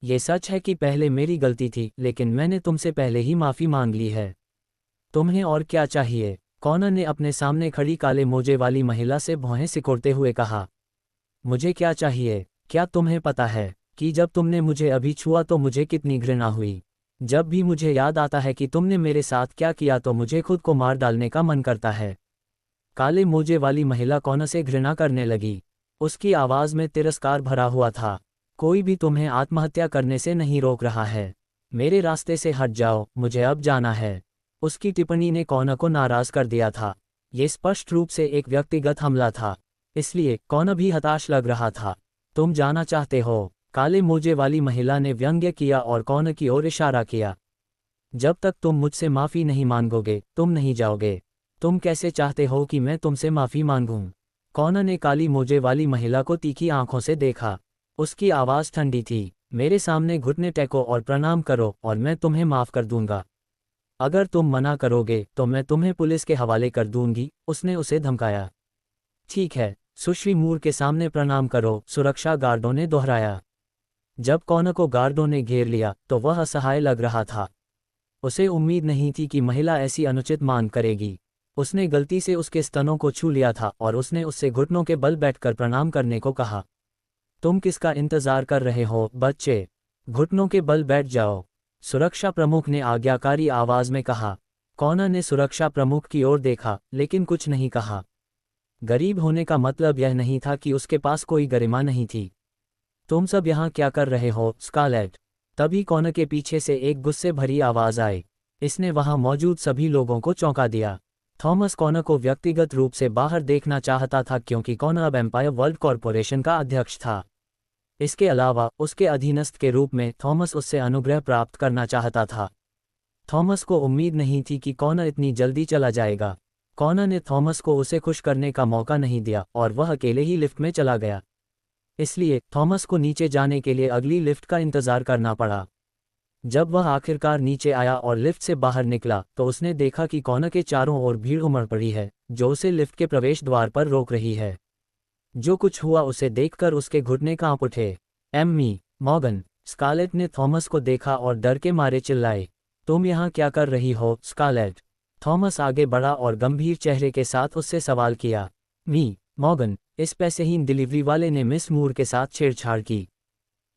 ये सच है कि पहले मेरी गलती थी, लेकिन मैंने तुमसे पहले ही माफ़ी मांग ली है। तुम्हें और क्या चाहिए? कॉनर ने अपने सामने खड़ी काले मोजे वाली महिला से भौहें सिकोड़ते हुए कहा। मुझे क्या चाहिए? क्या तुम्हें पता है कि जब तुमने मुझे अभी छुआ तो मुझे कितनी घृणा हुई? जब भी मुझे याद आता है कि तुमने मेरे साथ क्या किया तो मुझे खुद को मार डालने का मन करता है। काले मोजे वाली महिला कॉनर से घृणा करने लगी। उसकी आवाज़ में तिरस्कार भरा हुआ था। कोई भी तुम्हें आत्महत्या करने से नहीं रोक रहा है। मेरे रास्ते से हट जाओ, मुझे अब जाना है। उसकी टिप्पणी ने कॉनर को नाराज कर दिया था। ये स्पष्ट रूप से एक व्यक्तिगत हमला था, इसलिए कॉनर भी हताश लग रहा था। तुम जाना चाहते हो? काले मोजे वाली महिला ने व्यंग्य किया और कॉनर की ओर इशारा किया। जब तक तुम मुझसे माफ़ी नहीं मांगोगे, तुम नहीं जाओगे। तुम कैसे चाहते हो कि मैं तुमसे माफ़ी मांगूं? कॉनर ने काली मोजे वाली महिला को तीखी आंखों से देखा। उसकी आवाज़ ठंडी थी। मेरे सामने घुटने टेको और प्रणाम करो और मैं तुम्हें माफ़ कर दूंगा। अगर तुम मना करोगे तो मैं तुम्हें पुलिस के हवाले कर दूंगी, उसने उसे धमकाया। ठीक है, सुश्री मूर के सामने प्रणाम करो, सुरक्षा गार्डों ने दोहराया। जब कॉनर को गार्डों ने घेर लिया तो वह असहाय लग रहा था। उसे उम्मीद नहीं थी कि महिला ऐसी अनुचित मांग करेगी। उसने गलती से उसके स्तनों को छू लिया था और उसने उससे घुटनों के बल बैठकर प्रणाम करने को कहा। तुम किसका इंतजार कर रहे हो, बच्चे? घुटनों के बल बैठ जाओ, सुरक्षा प्रमुख ने आज्ञाकारी आवाज में कहा। कॉनर ने सुरक्षा प्रमुख की ओर देखा, लेकिन कुछ नहीं कहा। गरीब होने का मतलब यह नहीं था कि उसके पास कोई गरिमा नहीं थी। तुम सब यहाँ क्या कर रहे हो, स्कारलेट? तभी कॉनर के पीछे से एक गुस्से भरी आवाज आई। इसने वहां मौजूद सभी लोगों को चौंका दिया। थॉमस कॉनर को व्यक्तिगत रूप से बाहर देखना चाहता था क्योंकि कॉनर अब एम्पायर वर्ल्ड कॉरपोरेशन का अध्यक्ष था। इसके अलावा उसके अधीनस्थ के रूप में थॉमस उससे अनुग्रह प्राप्त करना चाहता था। थॉमस को उम्मीद नहीं थी कि कॉनर इतनी जल्दी चला जाएगा। कॉनर ने थॉमस को उसे खुश करने का मौका नहीं दिया और वह अकेले ही लिफ्ट में चला गया। इसलिए थॉमस को नीचे जाने के लिए अगली लिफ्ट का इंतज़ार करना पड़ा। जब वह आखिरकार नीचे आया और लिफ्ट से बाहर निकला तो उसने देखा कि कॉनर के चारों ओर भीड़ उमड़ पड़ी है, जो उसे लिफ्ट के प्रवेश द्वार पर रोक रही है। जो कुछ हुआ उसे देखकर उसके घुटने कांप उठे। एम्मी, मॉर्गन, स्कारलेट ने थॉमस को देखा और डर के मारे चिल्लाए, तुम यहाँ क्या कर रही हो स्कारलेट? थॉमस आगे बढ़ा और गंभीर चेहरे के साथ उससे सवाल किया। मॉर्गन, इस पैसेहीन डिलीवरी वाले ने मिस मूर के साथ छेड़छाड़ की।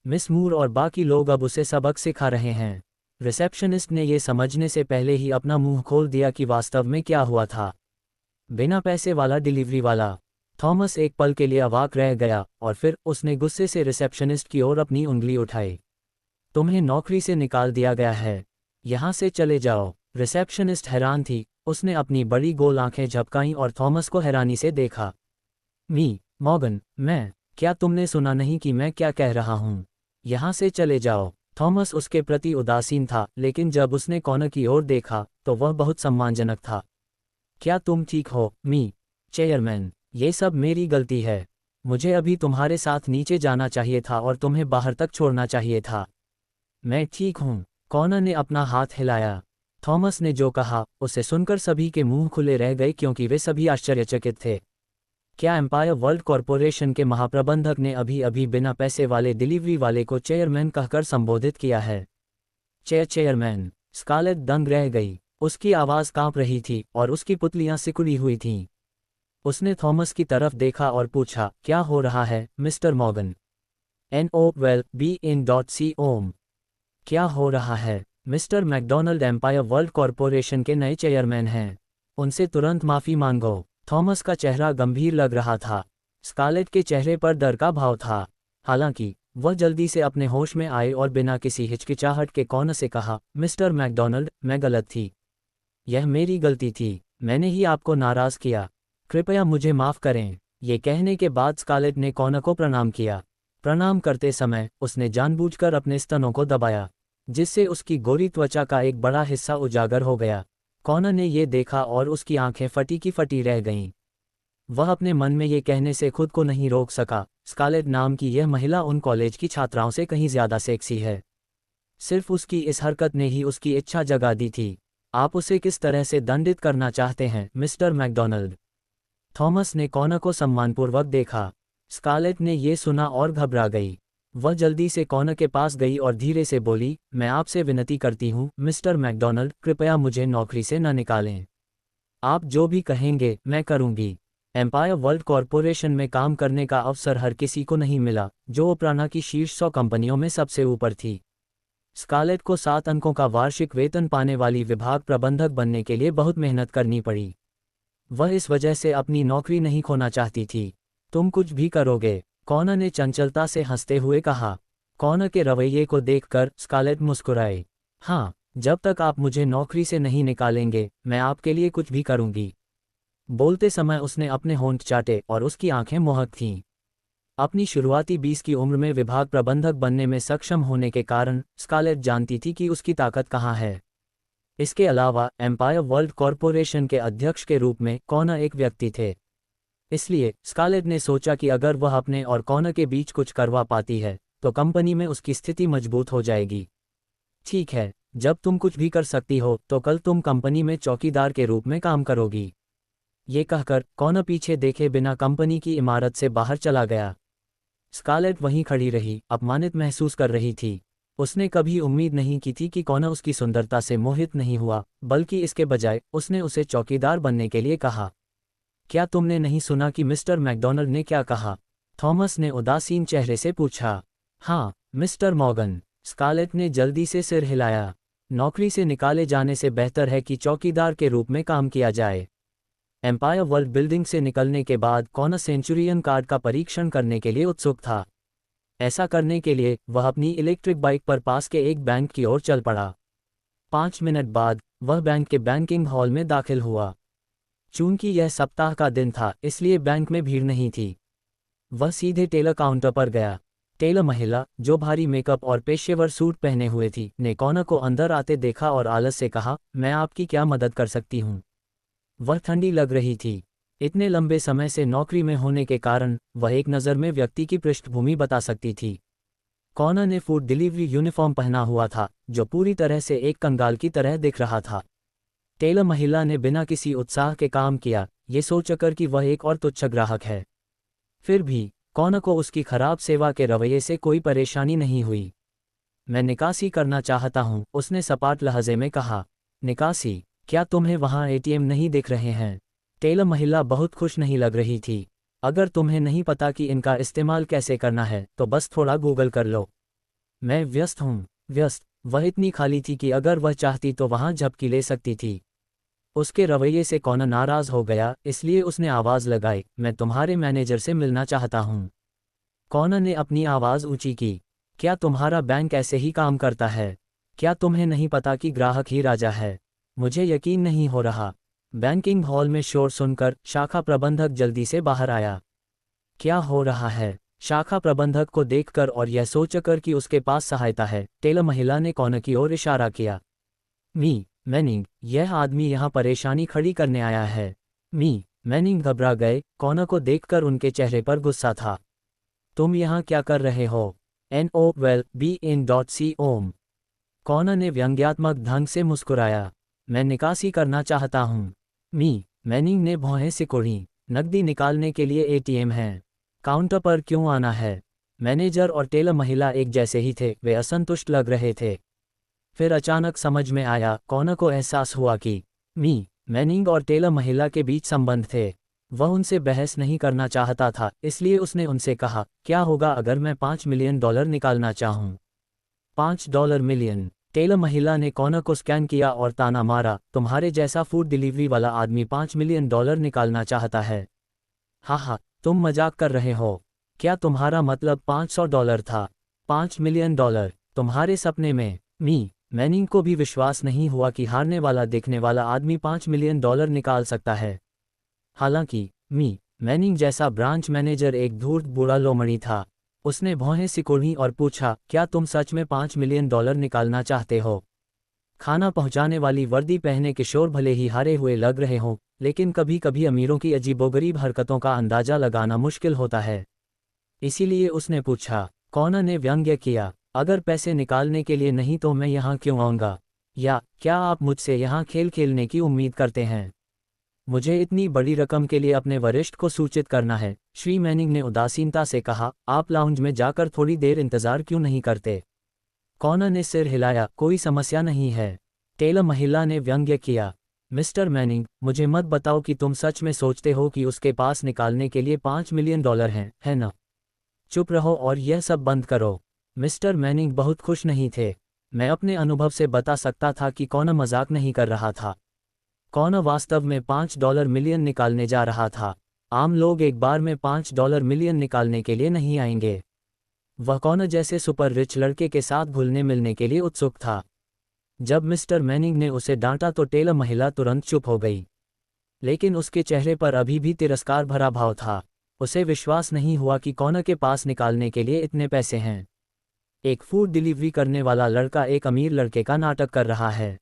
मिस मूर और बाकी लोग अब उसे सबक सिखा रहे हैं। रिसेप्शनिस्ट ने ये समझने से पहले ही अपना मुंह खोल दिया कि वास्तव में क्या हुआ था। बिना पैसे वाला डिलीवरी वाला। थॉमस एक पल के लिए अवाक रह गया और फिर उसने गुस्से से रिसेप्शनिस्ट की ओर अपनी उंगली उठाई। तुम्हें नौकरी से निकाल दिया गया है, यहाँ से चले जाओ। रिसेप्शनिस्ट हैरान थी, उसने अपनी बड़ी गोल आंखें झपकाईं और थॉमस को हैरानी से देखा। मॉर्गन, क्या तुमने सुना नहीं कि मैं क्या कह रहा हूँ? यहाँ से चले जाओ। थॉमस उसके प्रति उदासीन था, लेकिन जब उसने कॉनर की ओर देखा तो वह बहुत सम्मानजनक था। क्या तुम ठीक हो चेयरमैन? ये सब मेरी गलती है। मुझे अभी तुम्हारे साथ नीचे जाना चाहिए था और तुम्हें बाहर तक छोड़ना चाहिए था। मैं ठीक हूँ, कॉनर ने अपना हाथ हिलाया। थॉमस ने जो कहा उसे सुनकर सभी के मुंह खुले रह गए क्योंकि वे सभी आश्चर्यचकित थे। क्या एम्पायर वर्ल्ड कॉरपोरेशन के महाप्रबंधक ने अभी अभी बिना पैसे वाले डिलीवरी वाले को चेयरमैन कहकर संबोधित किया है? चेयरमैन। स्कारलेट दंग रह गई, उसकी आवाज़ कांप रही थी और उसकी पुतलियां सिकुड़ी हुई थीं। उसने थॉमस की तरफ देखा और पूछा, क्या हो रहा है मिस्टर मॉर्गन? NOWELL-BE-IN.COM। क्या हो रहा है? Mister McDonald empire world corporation के नए चेयरमैन हैं, उनसे तुरंत माफ़ी मांगो। थॉमस का चेहरा गंभीर लग रहा था। स्कारलेट के चेहरे पर डर का भाव था। हालांकि वह जल्दी से अपने होश में आए और बिना किसी हिचकिचाहट के कॉनर से कहा, मिस्टर मैकडोनाल्ड, मैं गलत थी। यह मेरी गलती थी, मैंने ही आपको नाराज़ किया। कृपया मुझे माफ़ करें। ये कहने के बाद स्कारलेट ने कॉनर को प्रणाम किया। प्रणाम करते समय उसने जानबूझकर अपने स्तनों को दबाया, जिससे उसकी गोरी त्वचा का एक बड़ा हिस्सा उजागर हो गया। कॉनर ने ये देखा और उसकी आंखें फटी की फटी रह गईं। वह अपने मन में ये कहने से खुद को नहीं रोक सका, स्कारलेट नाम की यह महिला उन कॉलेज की छात्राओं से कहीं ज़्यादा सेक्सी है। सिर्फ उसकी इस हरकत ने ही उसकी इच्छा जगा दी थी। आप उसे किस तरह से दंडित करना चाहते हैं मिस्टर मैकडोनाल्ड? थॉमस ने कॉनर को सम्मानपूर्वक देखा। स्कारलेट ने ये सुना और घबरा गई। वह जल्दी से कॉनर के पास गई और धीरे से बोली, मैं आपसे विनती करती हूँ मिस्टर मैकडोनाल्ड, कृपया मुझे नौकरी से न निकालें। आप जो भी कहेंगे मैं करूँगी। एम्पायर वर्ल्ड कॉरपोरेशन में काम करने का अवसर हर किसी को नहीं मिला, जो ओपराना की शीर्ष 100 कंपनियों में सबसे ऊपर थी। स्कारलेट को 7 अंकों का वार्षिक वेतन पाने वाली विभाग प्रबंधक बनने के लिए बहुत मेहनत करनी पड़ी। वह इस वजह से अपनी नौकरी नहीं खोना चाहती थी। तुम कुछ भी करोगे? कॉनर ने चंचलता से हंसते हुए कहा। कॉनर के रवैये को देखकर स्कारलेट मुस्कुराए। हाँ, जब तक आप मुझे नौकरी से नहीं निकालेंगे मैं आपके लिए कुछ भी करूंगी। बोलते समय उसने अपने होंठ चाटे और उसकी आंखें मोहक थीं। अपनी शुरुआती 20 की उम्र में विभाग प्रबंधक बनने में सक्षम होने के कारण स्कारलेट जानती थी कि उसकी ताकत कहाँ है। इसके अलावा एम्पायर वर्ल्ड कॉरपोरेशन के अध्यक्ष के रूप में कॉनर एक व्यक्ति थे। इसलिए स्कारलेट ने सोचा कि अगर वह अपने और कॉनर के बीच कुछ करवा पाती है तो कंपनी में उसकी स्थिति मजबूत हो जाएगी। ठीक है, जब तुम कुछ भी कर सकती हो तो कल तुम कंपनी में चौकीदार के रूप में काम करोगी। ये कहकर कॉनर पीछे देखे बिना कंपनी की इमारत से बाहर चला गया। स्कारलेट वहीं खड़ी रही, अपमानित महसूस कर रही थी। उसने कभी उम्मीद नहीं की थी कि कॉनर उसकी सुंदरता से मोहित नहीं हुआ, बल्कि इसके बजाय उसने उसे चौकीदार बनने के लिए कहा। क्या तुमने नहीं सुना कि मिस्टर मैकडोनाल्ड ने क्या कहा? थॉमस ने उदासीन चेहरे से पूछा। हाँ मिस्टर मॉर्गन, स्कारलेट ने जल्दी से सिर हिलाया। नौकरी से निकाले जाने से बेहतर है कि चौकीदार के रूप में काम किया जाए। एम्पायर वर्ल्ड बिल्डिंग से निकलने के बाद कॉनर सेंचुरियन कार्ड का परीक्षण करने के लिए उत्सुक था। ऐसा करने के लिए वह अपनी इलेक्ट्रिक बाइक पर पास के एक बैंक की ओर चल पड़ा। 5 मिनट बाद वह बैंक के बैंकिंग हॉल में दाखिल हुआ। चूंकि यह सप्ताह का दिन था इसलिए बैंक में भीड़ नहीं थी। वह सीधे टेलर काउंटर पर गया। टेलर महिला, जो भारी मेकअप और पेशेवर सूट पहने हुए थी, ने कॉनर को अंदर आते देखा और आलस से कहा, मैं आपकी क्या मदद कर सकती हूँ? वह ठंडी लग रही थी। इतने लंबे समय से नौकरी में होने के कारण वह एक नज़र में व्यक्ति की पृष्ठभूमि बता सकती थी। कॉनर ने फूड डिलीवरी यूनिफॉर्म पहना हुआ था, जो पूरी तरह से एक कंगाल की तरह दिख रहा था। टेलर महिला ने बिना किसी उत्साह के काम किया, ये सोचकर कि वह एक और तुच्छ ग्राहक है। फिर भी कॉनर को उसकी खराब सेवा के रवैये से कोई परेशानी नहीं हुई। मैं निकासी करना चाहता हूं, उसने सपाट लहजे में कहा। निकासी? क्या तुम्हें वहां एटीएम नहीं दिख रहे हैं? टेलर महिला बहुत खुश नहीं लग रही थी। अगर तुम्हें नहीं पता कि इनका इस्तेमाल कैसे करना है तो बस थोड़ा गूगल कर लो। मैं व्यस्त हूँ। व्यस्त? वह इतनी खाली थी कि अगर वह चाहती तो वहां झपकी ले सकती थी। उसके रवैये से कॉनर नाराज हो गया, इसलिए उसने आवाज़ लगाई, मैं तुम्हारे मैनेजर से मिलना चाहता हूँ। कॉनर ने अपनी आवाज़ ऊंची की। क्या तुम्हारा बैंक ऐसे ही काम करता है? क्या तुम्हें नहीं पता कि ग्राहक ही राजा है? मुझे यकीन नहीं हो रहा। बैंकिंग हॉल में शोर सुनकर शाखा प्रबंधक जल्दी से बाहर आया। क्या हो रहा है? शाखा प्रबंधक को देखकर और यह सोचकर कि उसके पास सहायता है, टेलर महिला ने कॉनर की ओर इशारा किया। मैनिंग, यह आदमी यहाँ परेशानी खड़ी करने आया है। मैनिंग घबरा गए। कॉनर को देखकर उनके चेहरे पर गुस्सा था। तुम यहाँ क्या कर रहे हो? NOWELL-BE-IN.COM। कॉनर ने व्यंग्यात्मक ढंग से मुस्कुराया। मैं निकासी करना चाहता हूँ। मैनिंग ने भौहें सिकोड़ी। नकदी निकालने के लिए एटीएम है। काउंटर पर क्यों आना है? मैनेजर और टेलर महिला एक जैसे ही थे, वे असंतुष्ट लग रहे थे। फिर अचानक समझ में आया, कॉनर को एहसास हुआ कि मैनिंग और टेलर महिला के बीच संबंध थे। वह उनसे बहस नहीं करना चाहता था, इसलिए उसने उनसे कहा, क्या होगा अगर मैं $5 मिलियन निकालना चाहूँ? $5 मिलियन? टेलर महिला ने कॉनर को स्कैन किया और ताना मारा, तुम्हारे जैसा फूड डिलीवरी वाला आदमी $5 मिलियन निकालना चाहता है? हाँ, तुम मजाक कर रहे हो। क्या तुम्हारा मतलब $500 था? $5 मिलियन? तुम्हारे सपने में? मैनिंग को भी विश्वास नहीं हुआ कि हारने वाला दिखने वाला आदमी $5 मिलियन निकाल सकता है। हालांकि मैनिंग जैसा ब्रांच मैनेजर एक धूर्त बूढ़ा लोमड़ी था। उसने भौहें सिकोड़ी और पूछा, क्या तुम सच में $5 मिलियन निकालना चाहते हो? खाना पहुंचाने वाली वर्दी पहने किशोर भले ही हारे हुए लग रहे हों, लेकिन कभी कभी अमीरों की अजीबोगरीब हरकतों का अंदाजा लगाना मुश्किल होता है। इसीलिए उसने पूछा। कॉनर ने व्यंग्य किया, अगर पैसे निकालने के लिए नहीं तो मैं यहाँ क्यों आऊँगा? या क्या आप मुझसे यहाँ खेल खेलने की उम्मीद करते हैं? मुझे इतनी बड़ी रकम के लिए अपने वरिष्ठ को सूचित करना है, श्री मैनिंग ने उदासीनता से कहा। आप लाउंज में जाकर थोड़ी देर इंतजार क्यों नहीं करते? कॉनर ने सिर हिलाया, कोई समस्या नहीं है। टेलर महिला ने व्यंग्य किया। मिस्टर मैनिंग, मुझे मत बताओ कि तुम सच में सोचते हो कि उसके पास निकालने के लिए $5 मिलियन हैं, है ना? चुप रहो और यह सब बंद करो। मिस्टर मैनिंग बहुत खुश नहीं थे। मैं अपने अनुभव से बता सकता था कि कॉनर मजाक नहीं कर रहा था। कॉनर वास्तव में $5 मिलियन निकालने जा रहा था। आम लोग एक बार में $5 मिलियन निकालने के लिए नहीं आएंगे। वह कॉनर जैसे सुपर रिच लड़के के साथ घुलने मिलने के लिए उत्सुक था। जब मिस्टर मैनिंग ने उसे डांटा तो टेलर महिला तुरंत चुप हो गई, लेकिन उसके चेहरे पर अभी भी तिरस्कार भरा भाव था। उसे विश्वास नहीं हुआ कि कॉनर के पास निकालने के लिए इतने पैसे हैं। एक फूड डिलीवरी करने वाला लड़का एक अमीर लड़के का नाटक कर रहा है।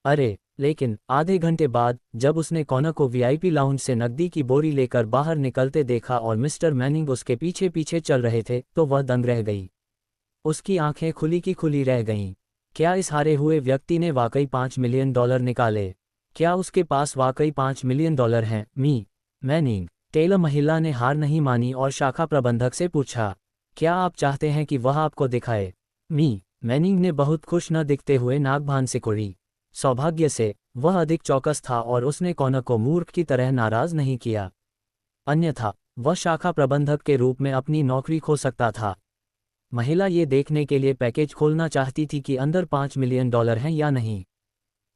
अरे, लेकिन आधे घंटे बाद जब उसने कॉनर को वीआईपी लाउंज से नकदी की बोरी लेकर बाहर निकलते देखा और मिस्टर मैनिंग उसके पीछे पीछे चल रहे थे, तो वह दंग रह गई। उसकी आंखें खुली की खुली रह गईं। क्या इस हारे हुए व्यक्ति ने वाकई $5 मिलियन निकाले? क्या उसके पास वाकई $5 मिलियन हैं? मैनिंग? टेलर महिला ने हार नहीं मानी और शाखा प्रबंधक से पूछा, क्या आप चाहते हैं कि वह आपको दिखाए? मैनिंग ने बहुत खुश न दिखते हुए नाक भान सिकोड़ी। सौभाग्य से वह अधिक चौकस था और उसने कॉनर को मूर्ख की तरह नाराज नहीं किया। अन्यथा वह शाखा प्रबंधक के रूप में अपनी नौकरी खो सकता था। महिला ये देखने के लिए पैकेज खोलना चाहती थी कि अंदर $5 मिलियन हैं या नहीं।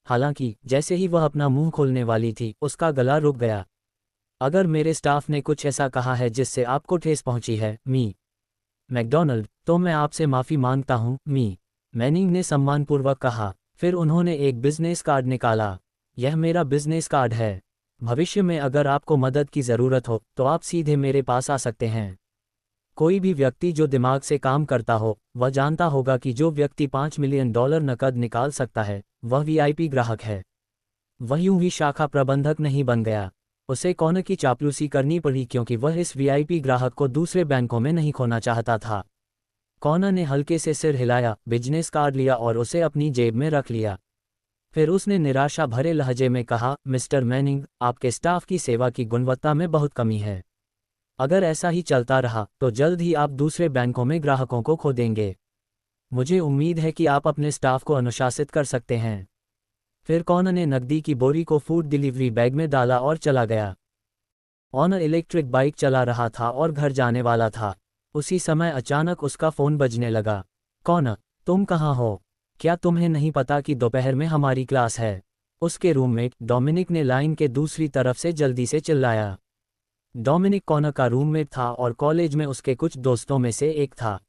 हालांकि जैसे ही वह अपना मुंह खोलने वाली थी, उसका गला रुक गया। अगर मेरे स्टाफ ने कुछ ऐसा कहा है जिससे आपको ठेस पहुंची है, मैकडॉनल्ड, तो मैं आपसे माफ़ी मांगता हूं, मैनिंग ने सम्मानपूर्वक कहा। फिर उन्होंने एक बिजनेस कार्ड निकाला। यह मेरा बिजनेस कार्ड है। भविष्य में अगर आपको मदद की ज़रूरत हो तो आप सीधे मेरे पास आ सकते हैं। कोई भी व्यक्ति जो दिमाग से काम करता हो, वह जानता होगा कि जो व्यक्ति $5 मिलियन नकद निकाल सकता है, वह वीआईपी ग्राहक है। वह यूं ही शाखा प्रबंधक नहीं बन गया। उसे कॉनर की चापलूसी करनी पड़ी क्योंकि वह इस वीआईपी ग्राहक को दूसरे बैंकों में नहीं खोना चाहता था। कॉनर ने हल्के से सिर हिलाया, बिजनेस कार्ड लिया और उसे अपनी जेब में रख लिया। फिर उसने निराशा भरे लहजे में कहा, मिस्टर मैनिंग, आपके स्टाफ की सेवा की गुणवत्ता में बहुत कमी है। अगर ऐसा ही चलता रहा तो जल्द ही आप दूसरे बैंकों में ग्राहकों को खो देंगे। मुझे उम्मीद है कि आप अपने स्टाफ को अनुशासित कर सकते हैं। फिर कॉनर ने नकदी की बोरी को फूड डिलीवरी बैग में डाला और चला गया। ऑनर इलेक्ट्रिक बाइक चला रहा था और घर जाने वाला था। उसी समय अचानक उसका फ़ोन बजने लगा। कॉनर, तुम कहाँ हो? क्या तुम्हें नहीं पता कि दोपहर में हमारी क्लास है? उसके रूममेट डोमिनिक ने लाइन के दूसरी तरफ से जल्दी से चिल्लाया। डोमिनिक कॉनर का रूममेट था और कॉलेज में उसके कुछ दोस्तों में से एक था।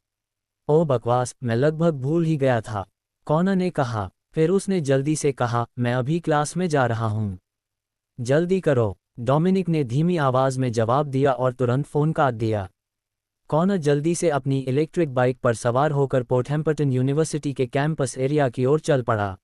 ओ बकवास, मैं लगभग भूल ही गया था, कॉनर ने कहा। फिर उसने जल्दी से कहा, मैं अभी क्लास में जा रहा हूँ। जल्दी करो, डोमिनिक ने धीमी आवाज़ में जवाब दिया और तुरंत फ़ोन काट दिया। कॉनर जल्दी से अपनी इलेक्ट्रिक बाइक पर सवार होकर पोर्टहैम्पटन यूनिवर्सिटी के कैंपस एरिया की ओर चल पड़ा।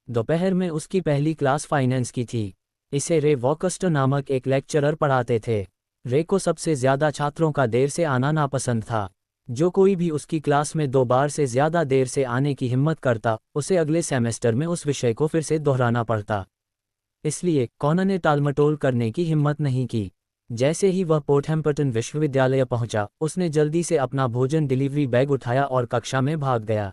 दोपहर में उसकी पहली क्लास फाइनेंस की थी। इसे रे वॉकस्टर नामक एक लेक्चरर पढ़ाते थे। रे को सबसे ज़्यादा छात्रों का देर से आना नापसंद था। जो कोई भी उसकी क्लास में 2 बार से ज़्यादा देर से आने की हिम्मत करता, उसे अगले सेमेस्टर में उस विषय को फिर से दोहराना पड़ता। इसलिए कॉनर ने टालमटोल करने की हिम्मत नहीं की। जैसे ही वह पोर्टहैम्पटन विश्वविद्यालय पहुंचा, उसने जल्दी से अपना भोजन डिलीवरी बैग उठाया और कक्षा में भाग गया।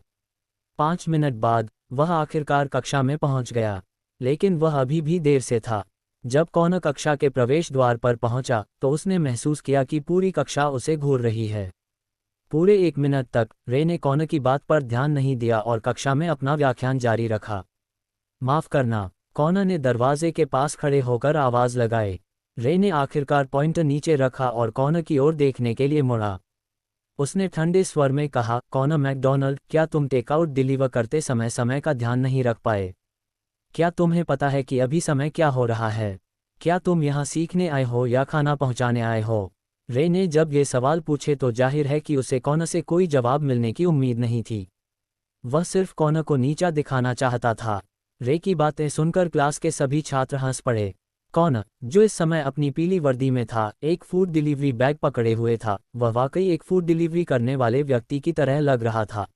5 मिनट बाद वह आखिरकार कक्षा में पहुंच गया, लेकिन वह अभी भी देर से था। जब कॉनर कक्षा के प्रवेश द्वार पर पहुंचा तो उसने महसूस किया कि पूरी कक्षा उसे घूर रही है। पूरे 1 मिनट तक रे ने कॉनर की बात पर ध्यान नहीं दिया और कक्षा में अपना व्याख्यान जारी रखा। माफ़ करना, कॉनर ने दरवाजे के पास खड़े होकर आवाज़ लगाई। रे ने आखिरकार पॉइंटर नीचे रखा और कॉनर की ओर देखने के लिए मुड़ा। उसने ठंडे स्वर में कहा, कॉनर मैकडॉनल्ड, क्या तुम टेकआउट डिलीवर करते समय समय का ध्यान नहीं रख पाए? क्या तुम्हें पता है कि अभी समय क्या हो रहा है? क्या तुम यहाँ सीखने आए हो या खाना पहुँचाने आए हो? रे ने जब ये सवाल पूछे तो जाहिर है कि उसे कॉनर से कोई जवाब मिलने की उम्मीद नहीं थी। वह सिर्फ कॉनर को नीचा दिखाना चाहता था। रे की बातें सुनकर क्लास के सभी छात्र हंस पड़े। कॉनर, जो इस समय अपनी पीली वर्दी में था, एक फूड डिलीवरी बैग पकड़े हुए था, वह वाकई एक फूड डिलीवरी करने वाले व्यक्ति की तरह लग रहा था।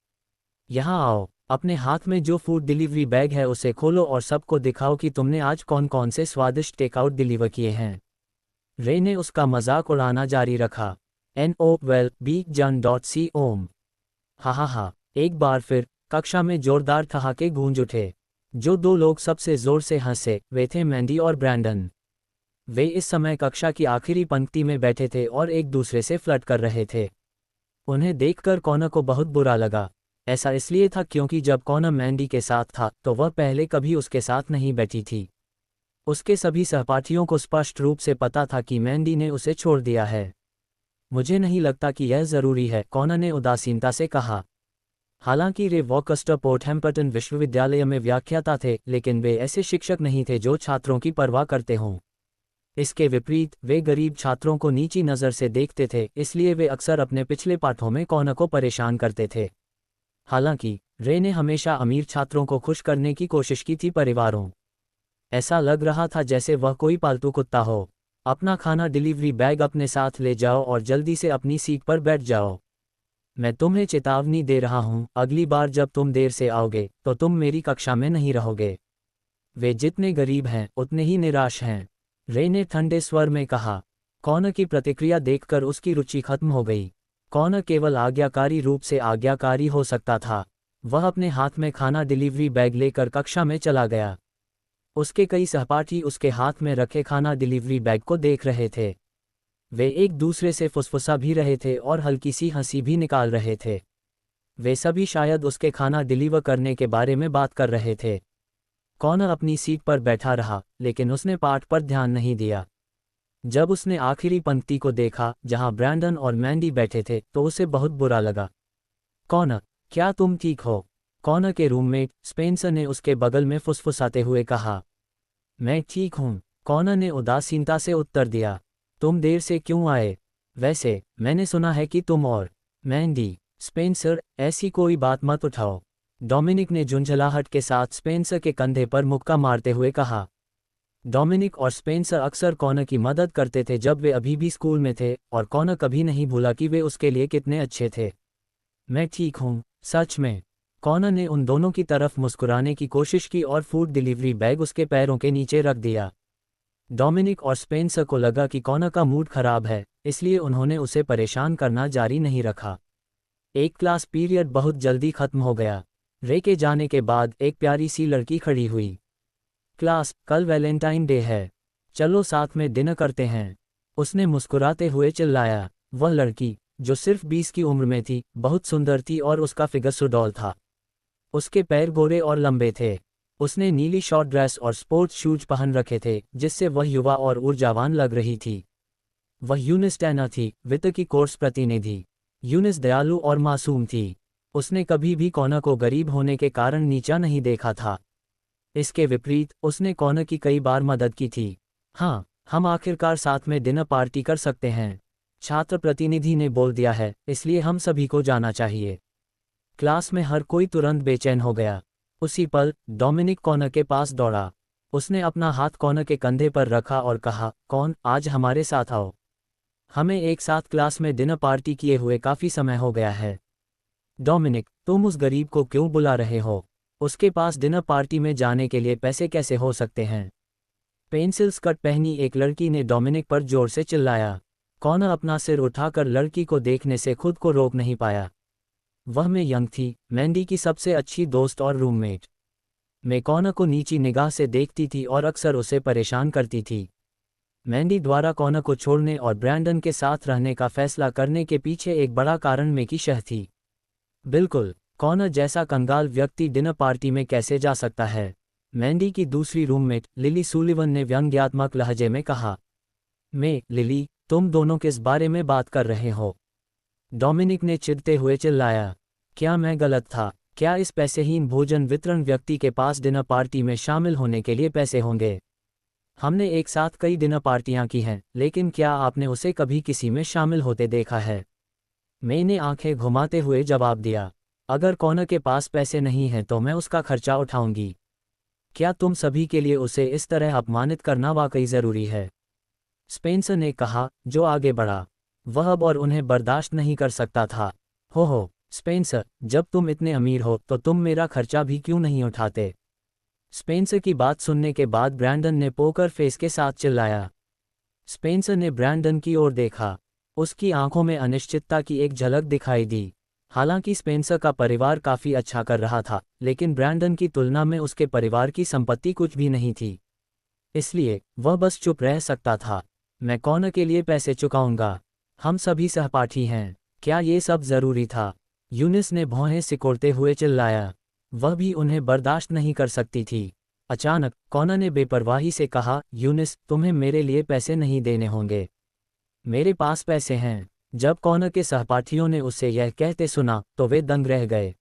यहाँ आओ, अपने हाथ में जो फूड डिलीवरी बैग है उसे खोलो और सबको दिखाओ कि तुमने आज कौन कौन से स्वादिष्ट टेकआउट डिलीवर किए हैं। रे ने उसका मजाक उड़ाना जारी रखा। NO Big John.com। हा। एक बार फिर कक्षा में जोरदार ठहाके गूंज उठे। जो 2 लोग सबसे जोर से हंसे वे थे मैंडी और ब्रैंडन। वे इस समय कक्षा की आखिरी पंक्ति में बैठे थे और एक दूसरे से फ्लर्ट कर रहे थे। उन्हें देखकर कॉनर को बहुत बुरा लगा। ऐसा इसलिए था क्योंकि जब कॉनर मैंडी के साथ था तो वह पहले कभी उसके साथ नहीं बैठी थी। उसके सभी सहपाठियों को स्पष्ट रूप से पता था कि मैंडी ने उसे छोड़ दिया है। मुझे नहीं लगता कि यह ज़रूरी है, कॉनर ने उदासीनता से कहा। हालांकि रे वॉकस्टर पोर्टहैम्पटन विश्वविद्यालय में व्याख्याता थे, लेकिन वे ऐसे शिक्षक नहीं थे जो छात्रों की परवाह करते हों। इसके विपरीत वे गरीब छात्रों को नीची नज़र से देखते थे, इसलिए वे अक्सर अपने पिछले पाठों में कॉनर को परेशान करते थे। हालांकि रे ने हमेशा अमीर छात्रों को खुश करने की कोशिश की थी। परिवारों ऐसा लग रहा था जैसे वह कोई पालतू कुत्ता हो। अपना खाना डिलीवरी बैग अपने साथ ले जाओ और जल्दी से अपनी सीट पर बैठ जाओ। मैं तुम्हें चेतावनी दे रहा हूँ, अगली बार जब तुम देर से आओगे तो तुम मेरी कक्षा में नहीं रहोगे। वे जितने गरीब हैं उतने ही निराश हैं, रे ने ठंडे स्वर में कहा। कॉनर की प्रतिक्रिया देखकर उसकी रुचि खत्म हो गई। कॉनर केवल आज्ञाकारी रूप से आज्ञाकारी हो सकता था। वह अपने हाथ में खाना डिलीवरी बैग लेकर कक्षा में चला गया। उसके कई सहपाठी उसके हाथ में रखे खाना डिलीवरी बैग को देख रहे थे। वे एक दूसरे से फुसफुसा भी रहे थे और हल्की सी हंसी भी निकाल रहे थे। वे सभी शायद उसके खाना डिलीवर करने के बारे में बात कर रहे थे। कॉनर अपनी सीट पर बैठा रहा, लेकिन उसने पाठ पर ध्यान नहीं दिया। जब उसने आखिरी पंक्ति को देखा जहां ब्रैंडन और मैंडी बैठे थे तो उसे बहुत बुरा लगा। कॉनर, क्या तुम ठीक हो? कॉनर के रूममेट स्पेंसर ने उसके बगल में फुसफुसाते हुए कहा। मैं ठीक हूँ, कॉनर ने उदासीनता से उत्तर दिया। तुम देर से क्यों आए? वैसे मैंने सुना है कि तुम और मैंडी। स्पेंसर, ऐसी कोई बात मत उठाओ, डोमिनिक ने झुंझलाहट के साथ स्पेंसर के कंधे पर मुक्का मारते हुए कहा। डोमिनिक और स्पेंसर अक्सर कॉनर की मदद करते थे जब वे अभी भी स्कूल में थे, और कॉनर कभी नहीं भूला कि वे उसके लिए कितने अच्छे थे। मैं ठीक हूँ, सच में। कॉनर ने उन दोनों की तरफ मुस्कुराने की कोशिश की और फूड डिलीवरी बैग उसके पैरों के नीचे रख दिया। डोमिनिक और स्पेंसर को लगा कि कॉनर का मूड खराब है, इसलिए उन्होंने उसे परेशान करना जारी नहीं रखा। एक क्लास पीरियड बहुत जल्दी खत्म हो गया। रे के जाने के बाद एक प्यारी सी लड़की खड़ी हुई। क्लास, कल वैलेंटाइन डे है, चलो साथ में डिनर करते हैं, उसने मुस्कुराते हुए चिल्लाया। वह लड़की, जो सिर्फ 20 की उम्र में थी, बहुत सुंदर थी और उसका फिगर सुडौल था। उसके पैर गोरे और लंबे थे। उसने नीली शॉर्ट ड्रेस और स्पोर्ट्स शूज पहन रखे थे, जिससे वह युवा और ऊर्जावान लग रही थी। वह यूनिस टैना थी, वित्त की कोर्स प्रतिनिधि। यूनिस दयालु और मासूम थी। उसने कभी भी कॉनर को गरीब होने के कारण नीचा नहीं देखा था। इसके विपरीत, उसने कॉनर की कई बार मदद की थी। हाँ, हम आखिरकार साथ में डिनर पार्टी कर सकते हैं, छात्र प्रतिनिधि ने बोल दिया है, इसलिए हम सभी को जाना चाहिए। क्लास में हर कोई तुरंत बेचैन हो गया। उसी पल, डोमिनिक कॉनर के पास दौड़ा। उसने अपना हाथ कॉनर के कंधे पर रखा और कहा, कौन, आज हमारे साथ आओ। हमें एक साथ क्लास में डिनर पार्टी किए हुए काफ़ी समय हो गया है। डोमिनिक, तुम उस गरीब को क्यों बुला रहे हो? उसके पास डिनर पार्टी में जाने के लिए पैसे कैसे हो सकते हैं? पेंसिल स्कर्ट पहनी एक लड़की ने डोमिनिक पर जोर से चिल्लाया। कॉनर अपना सिर उठाकर लड़की को देखने से खुद को रोक नहीं पाया। वह में यंग थी, मैंडी की सबसे अच्छी दोस्त और रूममेट। मैं कॉनर को नीची निगाह से देखती थी और अक्सर उसे परेशान करती थी। मैंडी द्वारा कॉनर को छोड़ने और ब्रैंडन के साथ रहने का फैसला करने के पीछे एक बड़ा कारण में की शह थी। बिल्कुल, कॉनर जैसा कंगाल व्यक्ति डिनर पार्टी में कैसे जा सकता है? मैंडी की दूसरी रूममेट लिली सुलिवन ने व्यंग्यात्मक लहजे में कहा। लिली, तुम दोनों किस बारे में बात कर रहे हो? डोमिनिक ने चिढ़ते हुए चिल्लाया। क्या मैं गलत था? क्या इस पैसेहीन भोजन वितरण व्यक्ति के पास डिनर पार्टी में शामिल होने के लिए पैसे होंगे? हमने एक साथ कई डिनर पार्टियां की हैं, लेकिन क्या आपने उसे कभी किसी में शामिल होते देखा है? मैंने आंखें घुमाते हुए जवाब दिया। अगर कॉनर के पास पैसे नहीं हैं तो मैं उसका खर्चा उठाऊंगी। क्या तुम सभी के लिए उसे इस तरह अपमानित करना वाकई ज़रूरी है? स्पेंसर ने कहा, जो आगे बढ़ा। वह अब और उन्हें बर्दाश्त नहीं कर सकता था। हो, स्पेंसर, जब तुम इतने अमीर हो तो तुम मेरा खर्चा भी क्यों नहीं उठाते? स्पेंसर की बात सुनने के बाद ब्रैंडन ने पोकर फेस के साथ चिल्लाया। स्पेंसर ने ब्रैंडन की ओर देखा। उसकी आंखों में अनिश्चितता की एक झलक दिखाई दी। हालांकि स्पेंसर का परिवार काफ़ी अच्छा कर रहा था, लेकिन ब्रैंडन की तुलना में उसके परिवार की संपत्ति कुछ भी नहीं थी। इसलिए वह बस चुप रह सकता था। मैं कॉनर के लिए पैसे चुकाऊंगा। हम सभी सहपाठी हैं। क्या ये सब ज़रूरी था? यूनिस ने भौहें सिकोड़ते हुए चिल्लाया। वह भी उन्हें बर्दाश्त नहीं कर सकती थी। अचानक कॉनर ने बेपरवाही से कहा, यूनिस, तुम्हें मेरे लिए पैसे नहीं देने होंगे। मेरे पास पैसे हैं। जब कॉनर के सहपाठियों ने उसे यह कहते सुना तो वे दंग रह गए।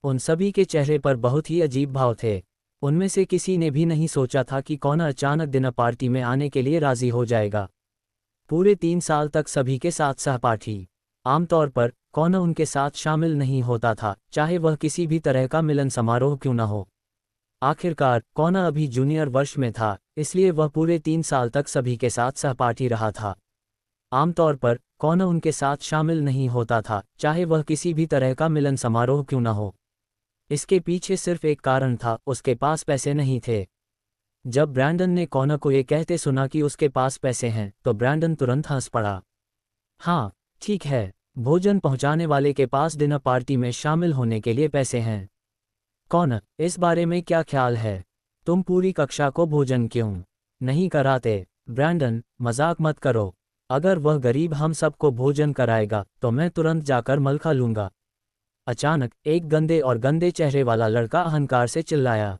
उन सभी के चेहरे पर बहुत ही अजीब भाव थे। उनमें से किसी ने भी नहीं सोचा था कि कॉनर अचानक डिनर पार्टी में आने के लिए राजी हो जाएगा। पूरे 3 साल तक सभी के साथ सहपाठी। आमतौर पर कॉनर उनके साथ शामिल नहीं होता था, चाहे वह किसी भी तरह का मिलन समारोह क्यों न हो। आखिरकार कॉनर अभी जूनियर वर्ष में था, इसलिए वह पूरे 3 साल तक सभी के साथ सहपाठी रहा था। आमतौर पर कॉनर उनके साथ शामिल नहीं होता था, चाहे वह किसी भी तरह का मिलन समारोह क्यों न हो। इसके पीछे सिर्फ एक कारण था, उसके पास पैसे नहीं थे। जब ब्रैंडन ने कॉनर को ये कहते सुना कि उसके पास पैसे हैं, तो ब्रैंडन तुरंत हंस पड़ा। हाँ, ठीक है, भोजन पहुंचाने वाले के पास डिनर पार्टी में शामिल होने के लिए पैसे हैं। कॉनर, इस बारे में क्या ख्याल है? तुम पूरी कक्षा को भोजन क्यों नहीं कराते? ब्रैंडन, मजाक मत करो। अगर वह गरीब हम सबको भोजन कराएगा तो मैं तुरंत जाकर मल खा लूंगा। अचानक एक गंदे और गंदे चेहरे वाला लड़का अहंकार से चिल्लाया।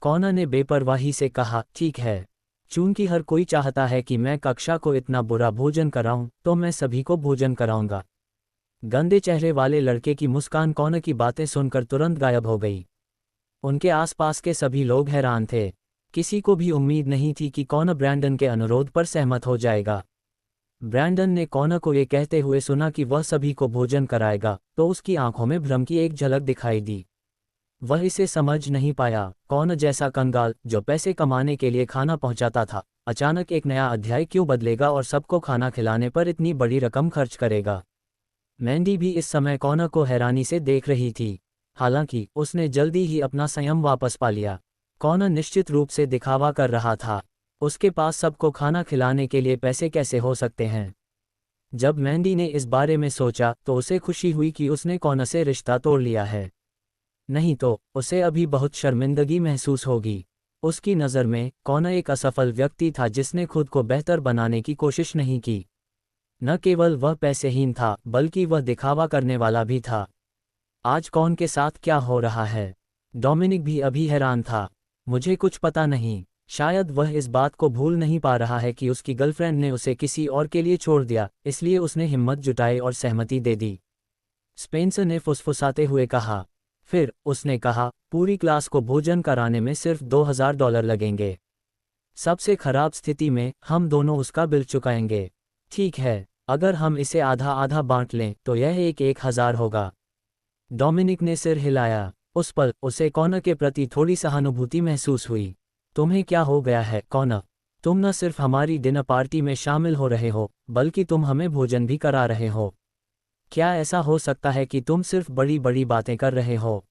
कॉनर ने बेपरवाही से कहा, ठीक है, चूंकि हर कोई चाहता है कि मैं कक्षा को इतना बुरा भोजन कराऊं, तो मैं सभी को भोजन कराऊंगा। गंदे चेहरे वाले लड़के की मुस्कान कॉनर की बातें सुनकर तुरंत गायब हो गई। उनके आसपास के सभी लोग हैरान थे। किसी को भी उम्मीद नहीं थी कि कॉनर ब्रैंडन के अनुरोध पर सहमत हो जाएगा। ब्रैंडन ने कॉनर को ये कहते हुए सुना कि वह सभी को भोजन कराएगा, तो उसकी आंखों में भ्रम की एक झलक दिखाई दी। वह इसे समझ नहीं पाया। कौन जैसा कंगाल जो पैसे कमाने के लिए खाना पहुंचाता था, अचानक एक नया अध्याय क्यों बदलेगा और सबको खाना खिलाने पर इतनी बड़ी रकम खर्च करेगा। मैंडी भी इस समय कॉनर को हैरानी से देख रही थी। हालांकि उसने जल्दी ही अपना संयम वापस पा लिया। कॉनर निश्चित रूप से दिखावा कर रहा था। उसके पास सबको खाना खिलाने के लिए पैसे कैसे हो सकते हैं। जब मैंडी ने इस बारे में सोचा तो उसे खुशी हुई कि उसने कॉनर से रिश्ता तोड़ लिया है। नहीं तो उसे अभी बहुत शर्मिंदगी महसूस होगी। उसकी नज़र में कॉनर एक असफल व्यक्ति था जिसने खुद को बेहतर बनाने की कोशिश नहीं की। न केवल वह पैसेहीन था बल्कि वह दिखावा करने वाला भी था। आज कॉन के साथ क्या हो रहा है? डोमिनिक भी अभी हैरान था। मुझे कुछ पता नहीं। शायद वह इस बात को भूल नहीं पा रहा है कि उसकी गर्लफ्रेंड ने उसे किसी और के लिए छोड़ दिया, इसलिए उसने हिम्मत जुटाई और सहमति दे दी। स्पेंसर ने फुसफुसाते हुए कहा। फिर उसने कहा, पूरी क्लास को भोजन कराने में सिर्फ $2000 लगेंगे। सबसे खराब स्थिति में हम दोनों उसका बिल चुकाएंगे। ठीक है, अगर हम इसे आधा आधा बांट लें तो यह 1000 होगा। डोमिनिक ने सिर हिलाया। उस पल उसे कॉनर के प्रति थोड़ी सहानुभूति महसूस हुई। तुम्हें क्या हो गया है कॉनर? तुम न सिर्फ हमारी डिनर पार्टी में शामिल हो रहे हो बल्कि तुम हमें भोजन भी करा रहे हो। क्या ऐसा हो सकता है कि तुम सिर्फ बड़ी बड़ी बातें कर रहे हो?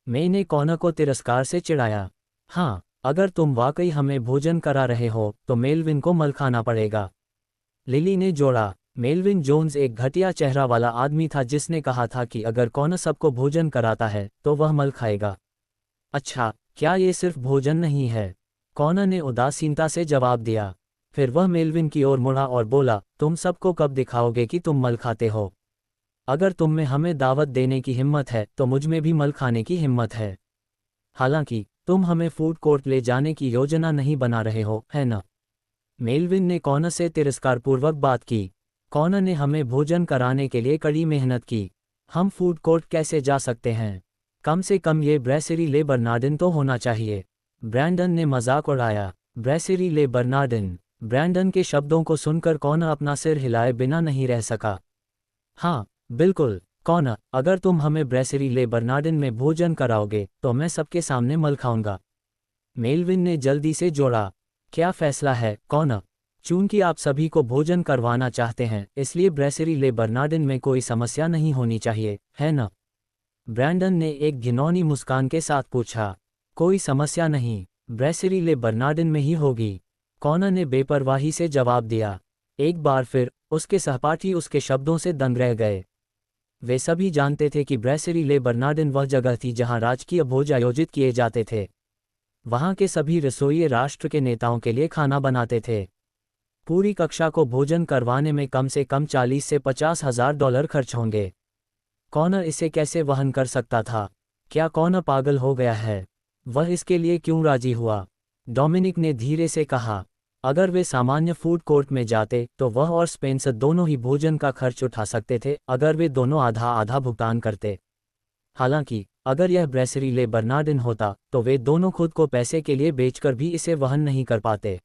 मैंने कॉनर को तिरस्कार से चिढ़ाया। हाँ, अगर तुम वाकई हमें भोजन करा रहे हो तो मेलविन को मल खाना पड़ेगा। लिली ने जोड़ा। मेलविन जोन्स एक घटिया चेहरा वाला आदमी था जिसने कहा था कि अगर कॉनर सबको भोजन कराता है तो वह मल खाएगा। अच्छा, क्या ये सिर्फ भोजन नहीं है? कॉनर ने उदासीनता से जवाब दिया। फिर वह मेलविन की ओर मुड़ा और बोला, तुम सबको कब दिखाओगे कि तुम मल खाते हो? अगर तुम में हमें दावत देने की हिम्मत है तो मुझ में भी मल खाने की हिम्मत है। हालांकि तुम हमें फूड कोर्ट ले जाने की योजना नहीं बना रहे हो, है न? मेलविन ने कॉनर से तिरस्कारपूर्वक बात की। कॉनर ने हमें भोजन कराने के लिए कड़ी मेहनत की। हम फूड कोर्ट कैसे जा सकते हैं? कम से कम ये ब्रैसरी ले बर्नार्डिन तो होना चाहिए। ब्रैंडन ने मजाक उड़ाया। ब्रैसरी ले बर्नार्डिन? ब्रैंडन के शब्दों को सुनकर कॉनर अपना सिर हिलाए बिना नहीं रह सका। हाँ, बिल्कुल कॉनर, अगर तुम हमें ब्रैसरी ले बर्नार्डिन में भोजन कराओगे तो मैं सबके सामने मल खाऊंगा। मेलविन ने जल्दी से जोड़ा। क्या फैसला है कॉनर? चूंकि आप सभी को भोजन करवाना चाहते हैं इसलिए ब्रैसरी ले बर्नार्डिन में कोई समस्या नहीं होनी चाहिए, है न? ब्रैंडन ने एक घिनौनी मुस्कान के साथ पूछा। कोई समस्या नहीं, ब्रैसरी ले बर्नार्डिन में ही होगी। कॉनर ने बेपरवाही से जवाब दिया। एक बार फिर उसके सहपाठी उसके शब्दों से दंग रह गए। वे सभी जानते थे कि ब्रैसरी ले बर्नार्डिन वह जगह थी जहां राजकीय भोज आयोजित किए जाते थे। वहां के सभी रसोइये राष्ट्र के नेताओं के लिए खाना बनाते थे। पूरी कक्षा को भोजन करवाने में कम से कम 40 से $50,000 खर्च होंगे। कॉनर इसे कैसे वहन कर सकता था? क्या कॉनर पागल हो गया है? वह इसके लिए क्यों राजी हुआ? डोमिनिक ने धीरे से कहा। अगर वे सामान्य फूड कोर्ट में जाते तो वह और स्पेंसर दोनों ही भोजन का खर्च उठा सकते थे अगर वे दोनों आधा आधा भुगतान करते। हालांकि अगर यह ब्रैसरी ले बर्नार्डिन होता तो वे दोनों खुद को पैसे के लिए बेचकर भी इसे वहन नहीं कर पाते।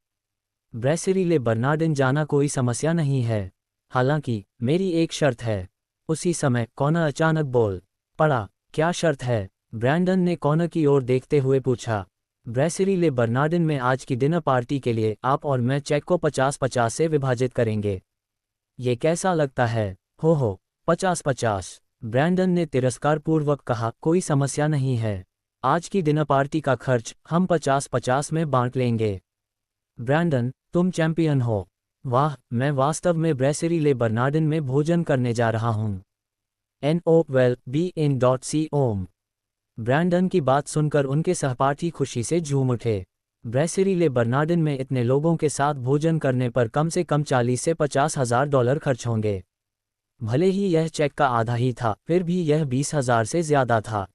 ब्रैसरी ले बर्नार्डिन जाना कोई समस्या नहीं है। हालांकि मेरी एक शर्त है। उसी समय कॉनर अचानक बोल पड़ा। क्या शर्त है? ब्रैंडन ने कॉनर की ओर देखते हुए पूछा। ब्रैसरी ले बर्नार्डिन में आज की डिनर पार्टी के लिए आप और मैं चेक को 50-50 से विभाजित करेंगे। ये कैसा लगता है? हो 50-50। ब्रैंडन ने तिरस्कारपूर्वक कहा। कोई समस्या नहीं है। आज की डिनर पार्टी का खर्च हम 50-50 में बांट लेंगे। ब्रैंडन, तुम चैंपियन हो। वाह, मैं वास्तव में ब्रैसरी ले बर्नार्डिन में भोजन करने जा रहा हूँ। NOWELL-BE-IN.COM। ब्रैंडन की बात सुनकर उनके सहपाठी खुशी से झूम उठे। ब्रैसरी ले बर्नार्डिन में इतने लोगों के साथ भोजन करने पर कम से कम 40 से $50,000 खर्च होंगे। भले ही यह चेक का आधा ही था, फिर भी यह 20,000 से ज़्यादा था।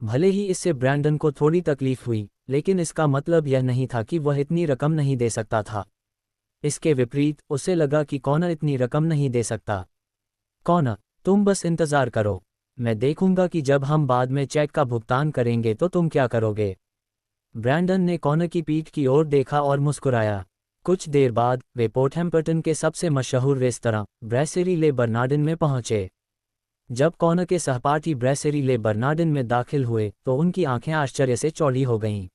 भले ही इससे ब्रैंडन को थोड़ी तकलीफ हुई, लेकिन इसका मतलब यह नहीं था कि वह इतनी रकम नहीं दे सकता था। इसके विपरीत उसे लगा कि कॉनर इतनी रकम नहीं दे सकता। कॉनर, तुम बस इंतज़ार करो। मैं देखूंगा कि जब हम बाद में चेक का भुगतान करेंगे तो तुम क्या करोगे। ब्रैंडन ने कॉनर की पीठ की ओर देखा और मुस्कुराया। कुछ देर बाद वे पोर्थैम्पटन के सबसे मशहूर रेस्तरां ब्रैसरी ले बर्नार्डिन में पहुंचे। जब कॉनर के सहपाठी ब्रेसेरी ले बर्नार्डिन में दाखिल हुए तो उनकी आंखें आश्चर्य से चौड़ी हो गईं।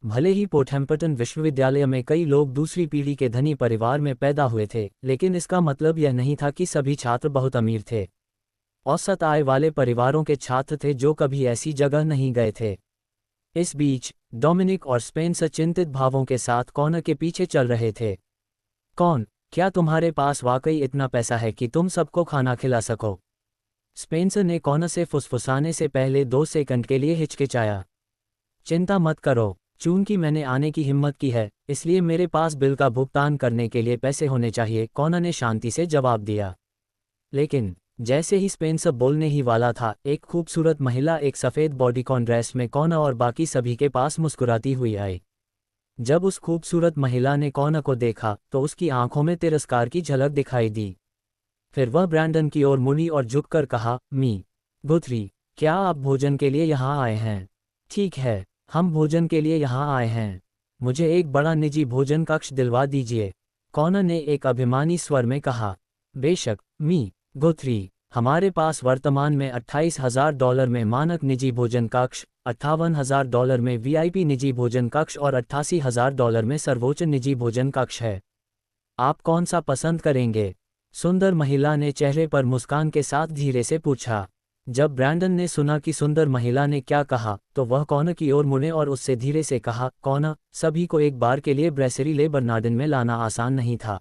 भले ही पोटहैम्पटन विश्वविद्यालय में कई लोग दूसरी पीढ़ी के धनी परिवार में पैदा हुए थे, लेकिन इसका मतलब यह नहीं था कि सभी छात्र बहुत अमीर थे। औसत आय वाले परिवारों के छात्र थे जो कभी ऐसी जगह नहीं गए थे। इस बीच डोमिनिक और स्पेंसर चिंतित भावों के साथ कॉनर के पीछे चल रहे थे। कौन, क्या तुम्हारे पास वाकई इतना पैसा है कि तुम सबको खाना खिला सको? स्पेंसर ने कॉनर से फुसफुसाने से पहले 2 सेकंड के लिए हिचकिचाया। चिंता मत करो, चूंकि मैंने आने की हिम्मत की है, इसलिए मेरे पास बिल का भुगतान करने के लिए पैसे होने चाहिए, कॉनर ने शांति से जवाब दिया। लेकिन जैसे ही स्पेंसर बोलने ही वाला था, एक खूबसूरत महिला एक सफ़ेद बॉडीकॉन ड्रेस में कॉनर और बाकी सभी के पास मुस्कुराती हुई आई। जब उस खूबसूरत महिला ने कॉनर को देखा तो उसकी आंखों में तिरस्कार की झलक दिखाई दी। फिर वह ब्रैंडन की ओर मुड़ी और झुककर कहा, मी गुथरी, क्या आप भोजन के लिए यहाँ आए हैं? ठीक है, हम भोजन के लिए यहाँ आए हैं। मुझे एक बड़ा निजी भोजन कक्ष दिलवा दीजिए, कॉनर ने एक अभिमानी स्वर में कहा। बेशक मी गुथरी, हमारे पास वर्तमान में $28,000 में मानक निजी भोजन कक्ष, $58,000 में वीआईपी निजी भोजन कक्ष और $88,000 में सर्वोच्च निजी भोजन कक्ष है। आप कौन सा पसंद करेंगे? सुंदर महिला ने चेहरे पर मुस्कान के साथ धीरे से पूछा। जब ब्रैंडन ने सुना कि सुंदर महिला ने क्या कहा तो वह कॉनर की ओर मुड़े और उससे धीरे से कहा, कॉनर, सभी को एक बार के लिए ब्रेसेरी ले बर्नार्डिन में लाना आसान नहीं था।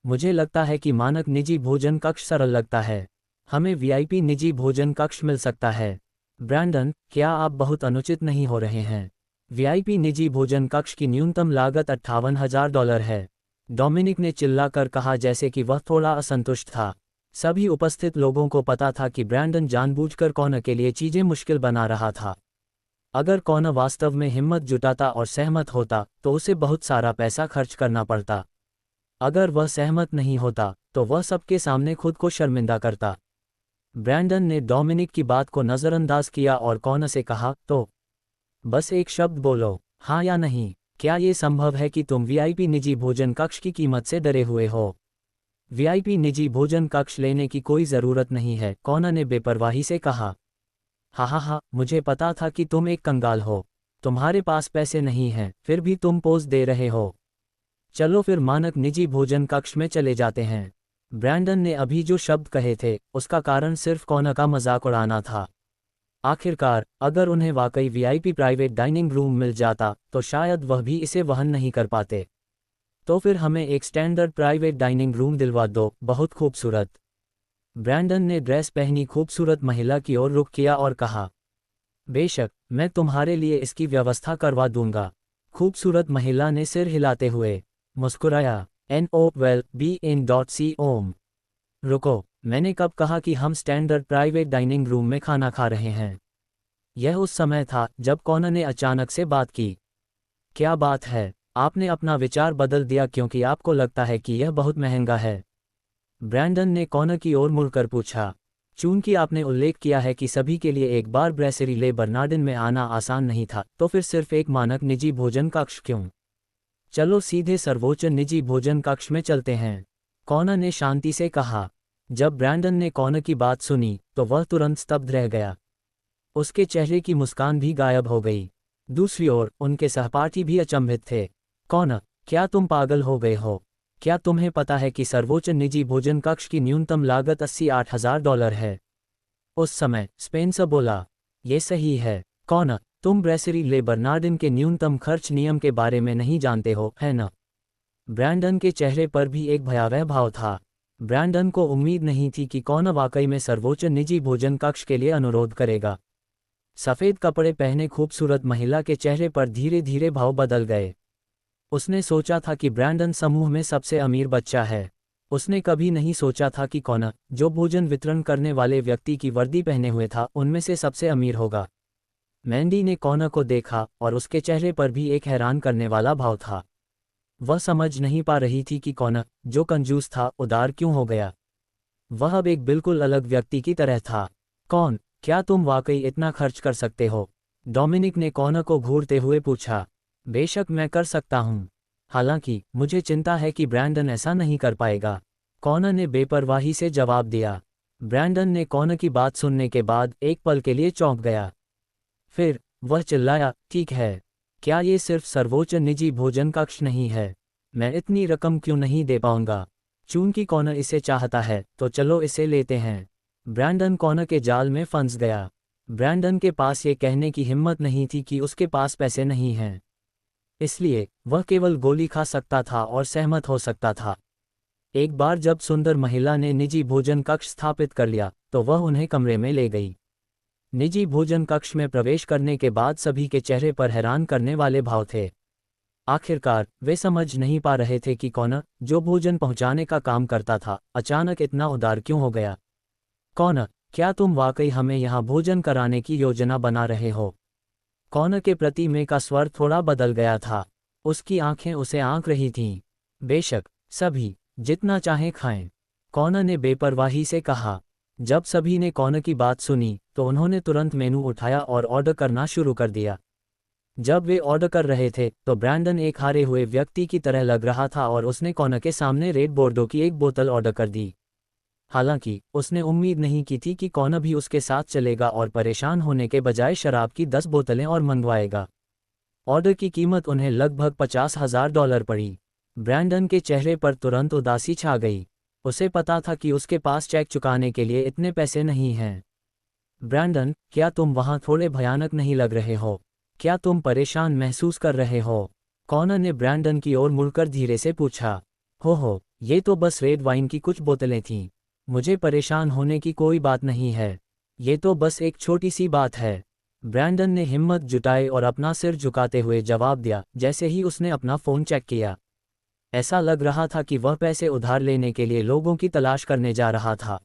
मुझे लगता है कि मानक निजी भोजन कक्ष सरल लगता है। हमें वीआईपी निजी भोजन कक्ष मिल सकता है। ब्रैंडन, क्या आप बहुत अनुचित नहीं हो रहे हैं? वीआईपी निजी भोजन कक्ष की न्यूनतम लागत $58,000 है, डोमिनिक ने चिल्लाकर कहा, जैसे कि वह थोड़ा असंतुष्ट था। सभी उपस्थित लोगों को पता था कि ब्रैंडन जानबूझकर कॉनर के लिए चीजें मुश्किल बना रहा था। अगर कॉनर वास्तव में हिम्मत जुटाता और सहमत होता तो उसे बहुत सारा पैसा खर्च करना पड़ता। अगर वह सहमत नहीं होता तो वह सबके सामने खुद को शर्मिंदा करता। ब्रैंडन ने डोमिनिक की बात को नज़रअंदाज किया और कॉनर से कहा, तो बस एक शब्द बोलो, हाँ या नहीं। क्या ये संभव है कि तुम वीआईपी निजी भोजन कक्ष की कीमत से डरे हुए हो? वीआईपी निजी भोजन कक्ष लेने की कोई ज़रूरत नहीं है, कॉनर ने बेपरवाही से कहा। हा, मुझे पता था कि तुम एक कंगाल हो। तुम्हारे पास पैसे नहीं हैं, फिर भी तुम पोज दे रहे हो। चलो फिर मानक निजी भोजन कक्ष में चले जाते हैं। ब्रैंडन ने अभी जो शब्द कहे थे उसका कारण सिर्फ कॉनर का मजाक उड़ाना था। आखिरकार अगर उन्हें वाकई वीआईपी प्राइवेट डाइनिंग रूम मिल जाता तो शायद वह भी इसे वहन नहीं कर पाते। तो फिर हमें एक स्टैंडर्ड प्राइवेट डाइनिंग रूम दिलवा दो, बहुत खूबसूरत। ब्रैंडन ने ड्रेस पहनी खूबसूरत महिला की ओर रुख किया और कहा, बेशक, मैं तुम्हारे लिए इसकी व्यवस्था करवा दूंगा। खूबसूरत महिला ने सिर हिलाते हुए मुस्कुराया। NOWELL-BE-IN.COM। रुको, मैंने कब कहा कि हम स्टैंडर्ड प्राइवेट डाइनिंग रूम में खाना खा रहे हैं? यह उस समय था जब कॉनर ने अचानक से बात की। क्या बात है, आपने अपना विचार बदल दिया क्योंकि आपको लगता है कि यह बहुत महंगा है? ब्रैंडन ने कॉनर की ओर मुड़कर पूछा। चूंकि आपने उल्लेख किया है कि सभी के लिए एक बार ब्रेसेरी ले बर्नार्डिन में आना आसान नहीं था, तो फिर सिर्फ एक मानक निजी भोजन कक्ष क्यों? चलो सीधे सर्वोच्च निजी भोजन कक्ष में चलते हैं, कॉनर ने शांति से कहा। जब ब्रैंडन ने कॉनर की बात सुनी तो वह तुरंत स्तब्ध रह गया। उसके चेहरे की मुस्कान भी गायब हो गई। दूसरी ओर उनके सहपाठी भी अचंभित थे। कॉनर, क्या तुम पागल हो गए हो? क्या तुम्हें पता है कि सर्वोच्च निजी भोजन कक्ष की न्यूनतम लागत $88,000 है? उस समय स्पेंसर बोला, ये सही है कॉनर, तुम ब्रेसेरी ले बर्नार्डिन के न्यूनतम खर्च नियम के बारे में नहीं जानते हो, है न? ब्रैंडन के चेहरे पर भी एक भयावह भाव था। ब्रैंडन को उम्मीद नहीं थी कि कॉनर वाकई में सर्वोच्च निजी भोजन कक्ष के लिए अनुरोध करेगा। सफ़ेद कपड़े पहने खूबसूरत महिला के चेहरे पर धीरे धीरे भाव बदल गए। उसने सोचा था कि ब्रैंडन समूह में सबसे अमीर बच्चा है। उसने कभी नहीं सोचा था कि कॉनर, जो भोजन वितरण करने वाले व्यक्ति की वर्दी पहने हुए था, उनमें से सबसे अमीर होगा। मैंडी ने कॉनर को देखा और उसके चेहरे पर भी एक हैरान करने वाला भाव था। वह समझ नहीं पा रही थी कि कॉनर, जो कंजूस था, उदार क्यों हो गया। वह अब एक बिल्कुल अलग व्यक्ति की तरह था। कौन, क्या तुम वाकई इतना खर्च कर सकते हो? डोमिनिक ने कॉनर को घूरते हुए पूछा। बेशक मैं कर सकता हूँ, हालांकि मुझे चिंता है कि ब्रैंडन ऐसा नहीं कर पाएगा, कॉनर ने बेपरवाही से जवाब दिया। ब्रैंडन ने कॉनर की बात सुनने के बाद एक पल के लिए चौंक गया। फिर वह चिल्लाया, ठीक है, क्या ये सिर्फ सर्वोच्च निजी भोजन कक्ष नहीं है? मैं इतनी रकम क्यों नहीं दे पाऊंगा? चूंकि कॉनर इसे चाहता है तो चलो इसे लेते हैं। ब्रैंडन कॉनर के जाल में फंस गया। ब्रैंडन के पास ये कहने की हिम्मत नहीं थी कि उसके पास पैसे नहीं हैं। इसलिए वह केवल गोली खा सकता था और सहमत हो सकता था। एक बार जब सुंदर महिला ने निजी भोजन कक्ष स्थापित कर लिया तो वह उन्हें कमरे में ले गई। निजी भोजन कक्ष में प्रवेश करने के बाद सभी के चेहरे पर हैरान करने वाले भाव थे। आखिरकार वे समझ नहीं पा रहे थे कि कॉनर, जो भोजन पहुंचाने का काम करता था, अचानक इतना उदार क्यों हो गया। कॉनर, क्या तुम वाकई हमें यहाँ भोजन कराने की योजना बना रहे हो? कॉनर के प्रति मे का स्वर थोड़ा बदल गया था। उसकी आंखें उसे आंक रही थीं। बेशक, सभी, जितना चाहें खाएं, कॉनर ने बेपरवाही से कहा। जब सभी ने कॉनर की बात सुनी तो उन्होंने तुरंत मेनू उठाया और ऑर्डर करना शुरू कर दिया। जब वे ऑर्डर कर रहे थे तो ब्रैंडन एक हारे हुए व्यक्ति की तरह लग रहा था और उसने कॉनर के सामने रेड बोर्डो की एक बोतल ऑर्डर कर दी। हालांकि उसने उम्मीद नहीं की थी कि कॉनर भी उसके साथ चलेगा और परेशान होने के बजाय शराब की 10 बोतलें और मंगवाएगा। ऑर्डर की कीमत उन्हें लगभग $50,000 पड़ी। ब्रैंडन के चेहरे पर तुरंत उदासी छा गई। उसे पता था कि उसके पास चेक चुकाने के लिए इतने पैसे नहीं हैं। ब्रैंडन, क्या तुम वहाँ थोड़े भयानक नहीं लग रहे हो? क्या तुम परेशान महसूस कर रहे हो? कॉनर ने ब्रैंडन की ओर मुड़कर धीरे से पूछा। हो, ये तो बस रेड वाइन की कुछ बोतलें थीं। मुझे परेशान होने की कोई बात नहीं है। ये तो बस एक छोटी सी बात है। ब्रैंडन ने हिम्मत जुटाई और अपना सिर झुकाते हुए जवाब दिया जैसे ही उसने अपना फ़ोन चेक किया। ऐसा लग रहा था कि वह पैसे उधार लेने के लिए लोगों की तलाश करने जा रहा था।